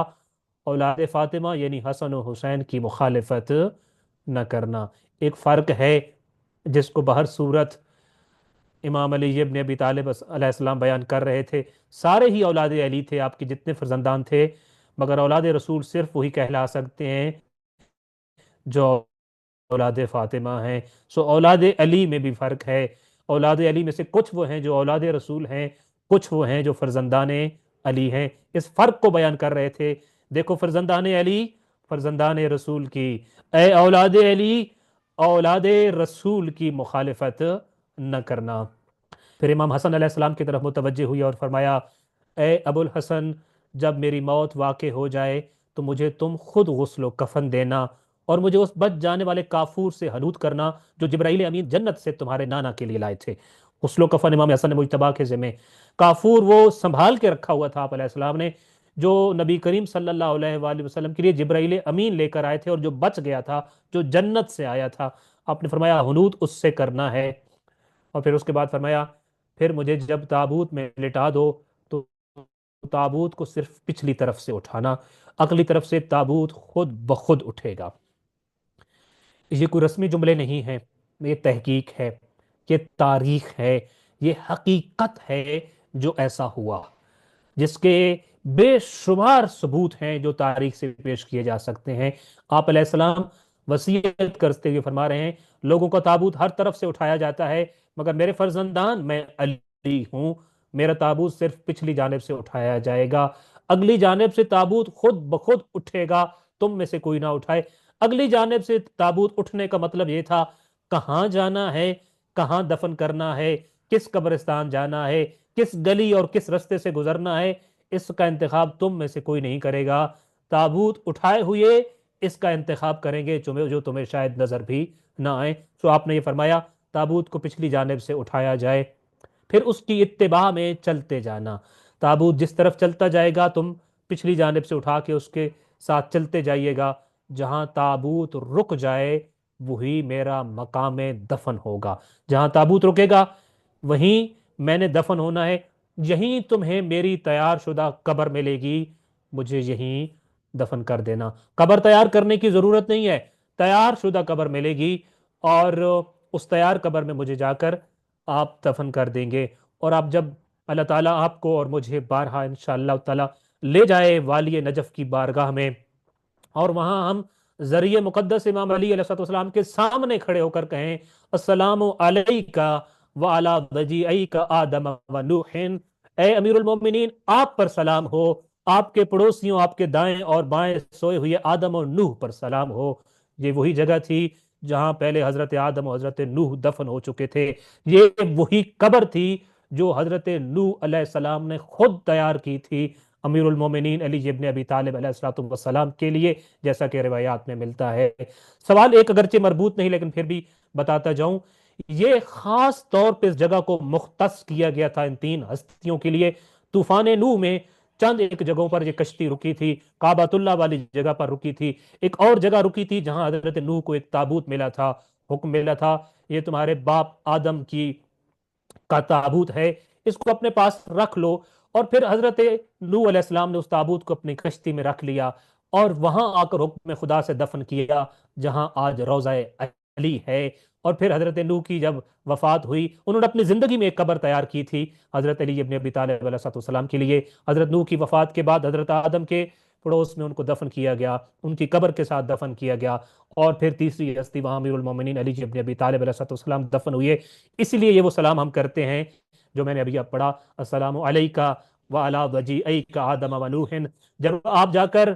اولاد فاطمہ یعنی حسن و حسین کی مخالفت نہ کرنا۔ ایک فرق ہے جس کو بہر صورت امام علی ابن ابی طالب علیہ السلام بیان کر رہے تھے۔ سارے ہی اولاد علی تھے، آپ کے جتنے فرزندان تھے، مگر اولاد رسول صرف وہی کہلا سکتے ہیں جو اولاد فاطمہ ہیں۔ سو اولاد علی میں بھی فرق ہے، اولاد علی میں سے کچھ وہ ہیں جو اولاد رسول ہیں، کچھ وہ ہیں جو فرزندان علی ہیں۔ اس فرق کو بیان کر رہے تھے۔ دیکھو فرزندان علی، فرزندان رسول کی، اے اولاد علی، اولاد رسول کی مخالفت نہ کرنا۔ پھر امام حسن علیہ السلام کی طرف متوجہ ہوئی اور فرمایا اے ابو الحسن، جب میری موت واقع ہو جائے تو مجھے تم خود غسل و کفن دینا اور مجھے اس بچ جانے والے کافور سے حنوط کرنا جو جبرائیل امین جنت سے تمہارے نانا کے لیے لائے تھے۔ غسل و کفن امام حسن مجتبیٰ کے ذمہ، کافور وہ سنبھال کے رکھا ہوا تھا آپ علیہ السلام نے، جو نبی کریم صلی اللہ علیہ وآلہ وسلم کے لیے جبرائیل امین لے کر آئے تھے، اور جو بچ گیا تھا، جو جنت سے آیا تھا، آپ نے فرمایا حنوط اس سے کرنا ہے۔ اور پھر اس کے بعد فرمایا پھر مجھے جب تابوت میں لٹا دو تو تابوت کو صرف پچھلی طرف سے اٹھانا، اگلی طرف سے تابوت خود بخود اٹھے گا۔ یہ کوئی رسمی جملے نہیں ہیں، یہ تحقیق ہے، یہ تاریخ ہے، یہ حقیقت ہے جو ایسا ہوا، جس کے بے شمار ثبوت ہیں جو تاریخ سے پیش کیے جا سکتے ہیں۔ آپ علیہ السلام وصیت کرتے ہوئے فرما رہے ہیں لوگوں کا تابوت ہر طرف سے اٹھایا جاتا ہے، مگر میرے فرزندان، میں علی ہوں، میرا تابوت صرف پچھلی جانب سے اٹھایا جائے گا، اگلی جانب سے تابوت خود بخود اٹھے گا، تم میں سے کوئی نہ اٹھائے۔ اگلی جانب سے تابوت اٹھنے کا مطلب یہ تھا کہاں جانا ہے، کہاں دفن کرنا ہے، کس قبرستان جانا ہے، کس گلی اور کس رستے سے گزرنا ہے، اس کا انتخاب تم میں سے کوئی نہیں کرے گا۔ تابوت اٹھائے ہوئے اس کا انتخاب کریں گے جو تمہیں شاید نظر بھی نہ آئے۔ سو آپ نے یہ فرمایا تابوت کو پچھلی جانب سے اٹھایا جائے، پھر اس کی اتباع میں چلتے جانا۔ تابوت جس طرف چلتا جائے گا تم پچھلی جانب سے اٹھا کے اس کے ساتھ چلتے جائیے گا، جہاں تابوت رک جائے وہی میرا مقام دفن ہوگا۔ جہاں تابوت رکے گا وہیں میں نے دفن ہونا ہے، یہیں تمہیں میری تیار شدہ قبر ملے گی، مجھے یہیں دفن کر دینا۔ قبر تیار کرنے کی ضرورت نہیں ہے، تیار شدہ قبر ملے گی، اور اس تیار قبر میں مجھے جا کر آپ دفن کر دیں گے۔ اور آپ جب اللہ تعالیٰ آپ کو اور مجھے بارہا انشاءاللہ تعالیٰ لے جائے والی نجف کی بارگاہ میں، اور وہاں ہم ذریعہ مقدس امام علی علیہ السلام کے سامنے کھڑے ہو کر کہیں السلام علیکہ وعلی ضجیعیک آدم و نوح، اے امیر المومنین آپ پر سلام ہو، آپ کے پڑوسیوں، آپ کے دائیں اور بائیں سوئے ہوئے آدم اور نوح پر سلام ہو۔ یہ وہی جگہ تھی جہاں پہلے حضرت آدم اور حضرت نوح دفن ہو چکے تھے، یہ وہی قبر تھی جو حضرت نوح علیہ السلام نے خود تیار کی تھی امیر المومنین علی ابن ابی طالب علیہ السلام کے لیے، جیسا کہ روایات میں ملتا ہے۔ سوال ایک اگرچہ مربوط نہیں لیکن پھر بھی بتاتا جاؤں، یہ خاص طور پہ اس جگہ کو مختص کیا گیا تھا ان تین ہستیوں کے لیے۔ طوفان نوح میں چند ایک جگہوں پر یہ کشتی رکی تھی، کعبۃ اللہ والی جگہ پر رکی تھی، ایک اور جگہ رکی تھی جہاں حضرت نوح کو ایک تابوت ملا تھا، حکم ملا تھا یہ تمہارے باپ آدم کی کا تابوت ہے، اس کو اپنے پاس رکھ لو۔ اور پھر حضرت نوح علیہ السلام نے اس تابوت کو اپنی کشتی میں رکھ لیا اور وہاں آ کر حکم خدا سے دفن کیا، جہاں آج روضہ علی ہے۔ اور پھر حضرت نوح کی جب وفات ہوئی، انہوں نے اپنی زندگی میں ایک قبر تیار کی تھی حضرت علی ابن ابی طالب علیہ السلام کے لیے۔ حضرت نوح کی وفات کے بعد حضرت آدم کے پڑوس میں ان کو دفن کیا گیا، ان کی قبر کے ساتھ دفن کیا گیا، اور پھر تیسری ہستی وہاں امیر المومنین علی ابن ابی طالب علیہ السلام دفن ہوئے۔ اسی لیے یہ وہ سلام ہم کرتے ہیں جو میں نے ابھی اب پڑھا، السلام علیکہ وعلی وجیعیک آدم و نوح۔ جب آپ جا کر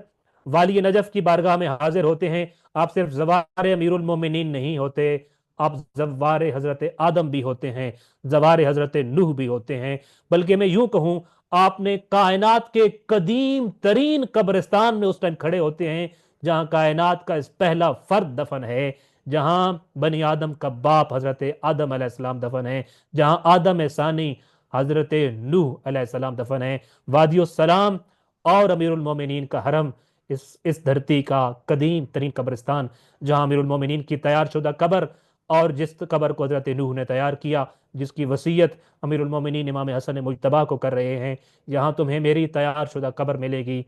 والی نجف کی بارگاہ میں حاضر ہوتے ہیں، آپ صرف زوار امیر المومنین نہیں ہوتے، آپ زوار حضرت آدم بھی ہوتے ہیں، زوار حضرت نوح بھی ہوتے ہیں، بلکہ میں یوں کہوں آپ نے کائنات کے قدیم ترین قبرستان میں اس ٹائم کھڑے ہوتے ہیں جہاں کائنات کا اس پہلا فرد دفن ہے، جہاں بنی آدم کا باپ حضرت آدم علیہ السلام دفن ہے، جہاں آدم ثانی حضرت نوح علیہ السلام دفن ہے۔ وادی السلام اور امیر المومنین کا حرم، اس دھرتی کا قدیم ترین قبرستان جہاں امیر المومنین کی تیار شدہ قبر، اور جس قبر کو حضرت نوح نے تیار کیا، جس کی وصیت امیر المومنین امام حسن مجتبیٰ کو کر رہے ہیں، یہاں تمہیں میری تیار شدہ قبر ملے گی،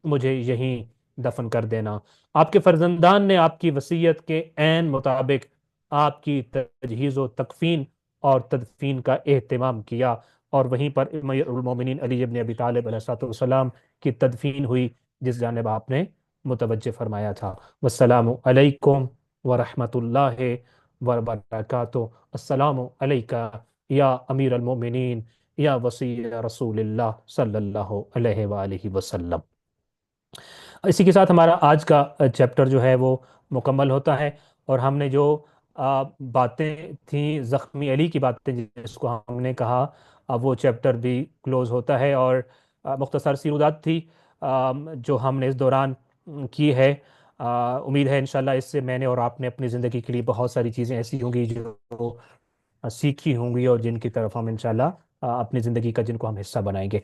مجھے یہیں دفن کر دینا۔ آپ کے فرزندان نے آپ کی وصیت کے عین مطابق آپ کی تجہیز و تکفین اور تدفین کا اہتمام کیا، اور وہیں پر امیر المومنین علی ابن ابی طالب علیہ السلام کی تدفین ہوئی جس جانب آپ نے متوجہ فرمایا تھا۔ والسلام علیکم ورحمۃ اللہ وبرکاتہ۔ السلام علیکہ یا امیر المومنین یا وصی رسول اللہ صلی اللہ علیہ وآلہ وسلم۔ اسی کے ساتھ ہمارا آج کا چیپٹر جو ہے وہ مکمل ہوتا ہے، اور ہم نے جو باتیں تھیں زخمی علی کی باتیں جس کو ہم نے کہا، وہ چیپٹر بھی کلوز ہوتا ہے، اور مختصر سی روایت تھی جو ہم نے اس دوران کی ہے۔ امید ہے انشاءاللہ اس سے میں نے اور آپ نے اپنی زندگی کے لیے بہت ساری چیزیں ایسی ہوں گی جو سیکھی ہوں گی، اور جن کی طرف ہم انشاءاللہ اپنی زندگی کا جن کو ہم حصہ بنائیں گے۔